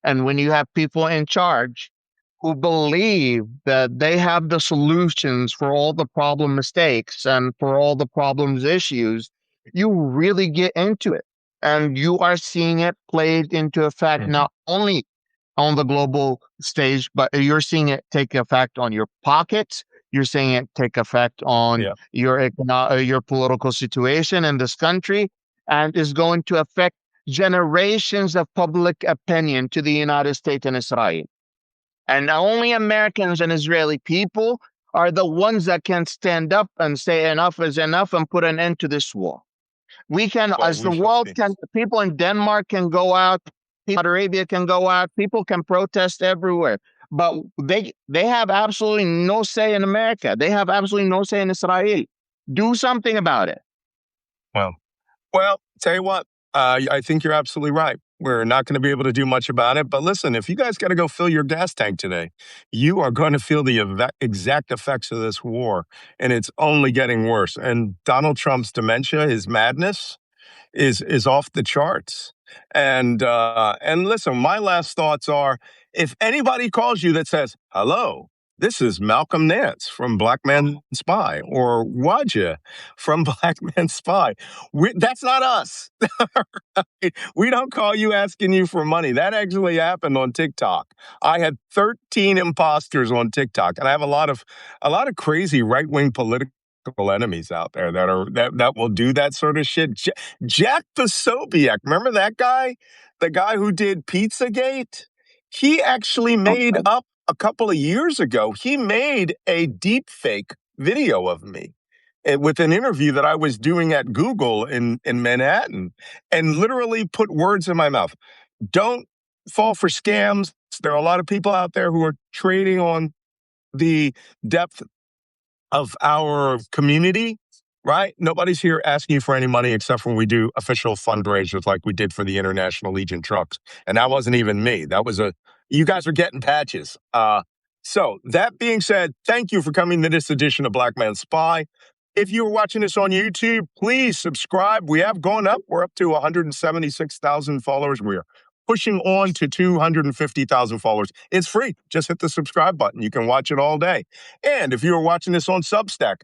And when you have people in charge who believe that they have the solutions for all the problem mistakes and for all the problems issues, you really get into it. And you are seeing it played into effect not only on the global stage, but you're seeing it take effect on your pockets. You're seeing it take effect on your political situation in this country, and is going to affect generations of public opinion to the United States and Israel. And only Americans and Israeli people are the ones that can stand up and say enough is enough and put an end to this war. We can, as the world can, people in Denmark can go out, people in Arabia can go out, people can protest everywhere. But they have absolutely no say in America. They have absolutely no say in Israel. Do something about it. Well, tell you what, I think you're absolutely right. We're not going to be able to do much about it. But listen, if you guys got to go fill your gas tank today, you are going to feel the exact effects of this war, and it's only getting worse. And Donald Trump's dementia, his madness, is off the charts. And listen, my last thoughts are: if anybody calls you that says, "Hello, this is Malcolm Nance from Black Man Spy," or Wajeeh from Black Man Spy, that's not us. We don't call you asking you for money. That actually happened on TikTok. I had 13 imposters on TikTok, and I have a lot of crazy right-wing political enemies out there that will do that sort of shit. Jack Posobiec, remember that guy? The guy who did Pizzagate? He actually made up a couple of years ago, he made a deep fake video of me with an interview that I was doing at Google in Manhattan, and literally put words in my mouth. Don't fall for scams. There are a lot of people out there who are trading on the depth of our community, right? Nobody's here asking you for any money except for when we do official fundraisers like we did for the International Legion trucks. And that wasn't even me. That was you guys are getting patches. So that being said, thank you for coming to this edition of Black Man Spy. If you're watching this on YouTube, please subscribe. We have gone up. We're up to 176,000 followers. We're pushing on to 250,000 followers. It's free. Just hit the subscribe button. You can watch it all day. And if you're watching this on Substack,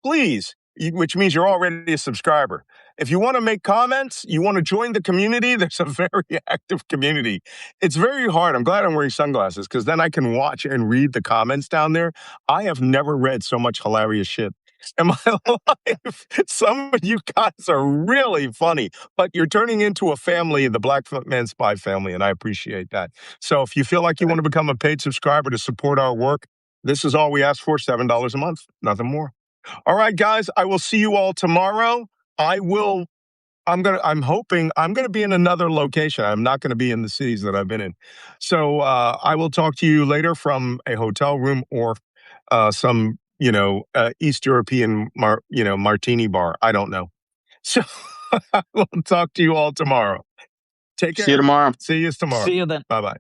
please, which means you're already a subscriber. If you want to make comments, you want to join the community, there's a very active community. It's very hard. I'm glad I'm wearing sunglasses because then I can watch and read the comments down there. I have never read so much hilarious shit in my life. Some of you guys are really funny, but you're turning into a family, the Black Man Spy family, and I appreciate that. So if you feel like you want to become a paid subscriber to support our work, this is all we ask for, $7 a month, nothing more. All right, guys, I will see you all tomorrow. I'm hoping I'm going to be in another location. I'm not going to be in the cities that I've been in. So I will talk to you later from a hotel room or some, East European, martini bar. I don't know. So I will talk to you all tomorrow. Take care. See you tomorrow. See you tomorrow. See you then. Bye-bye.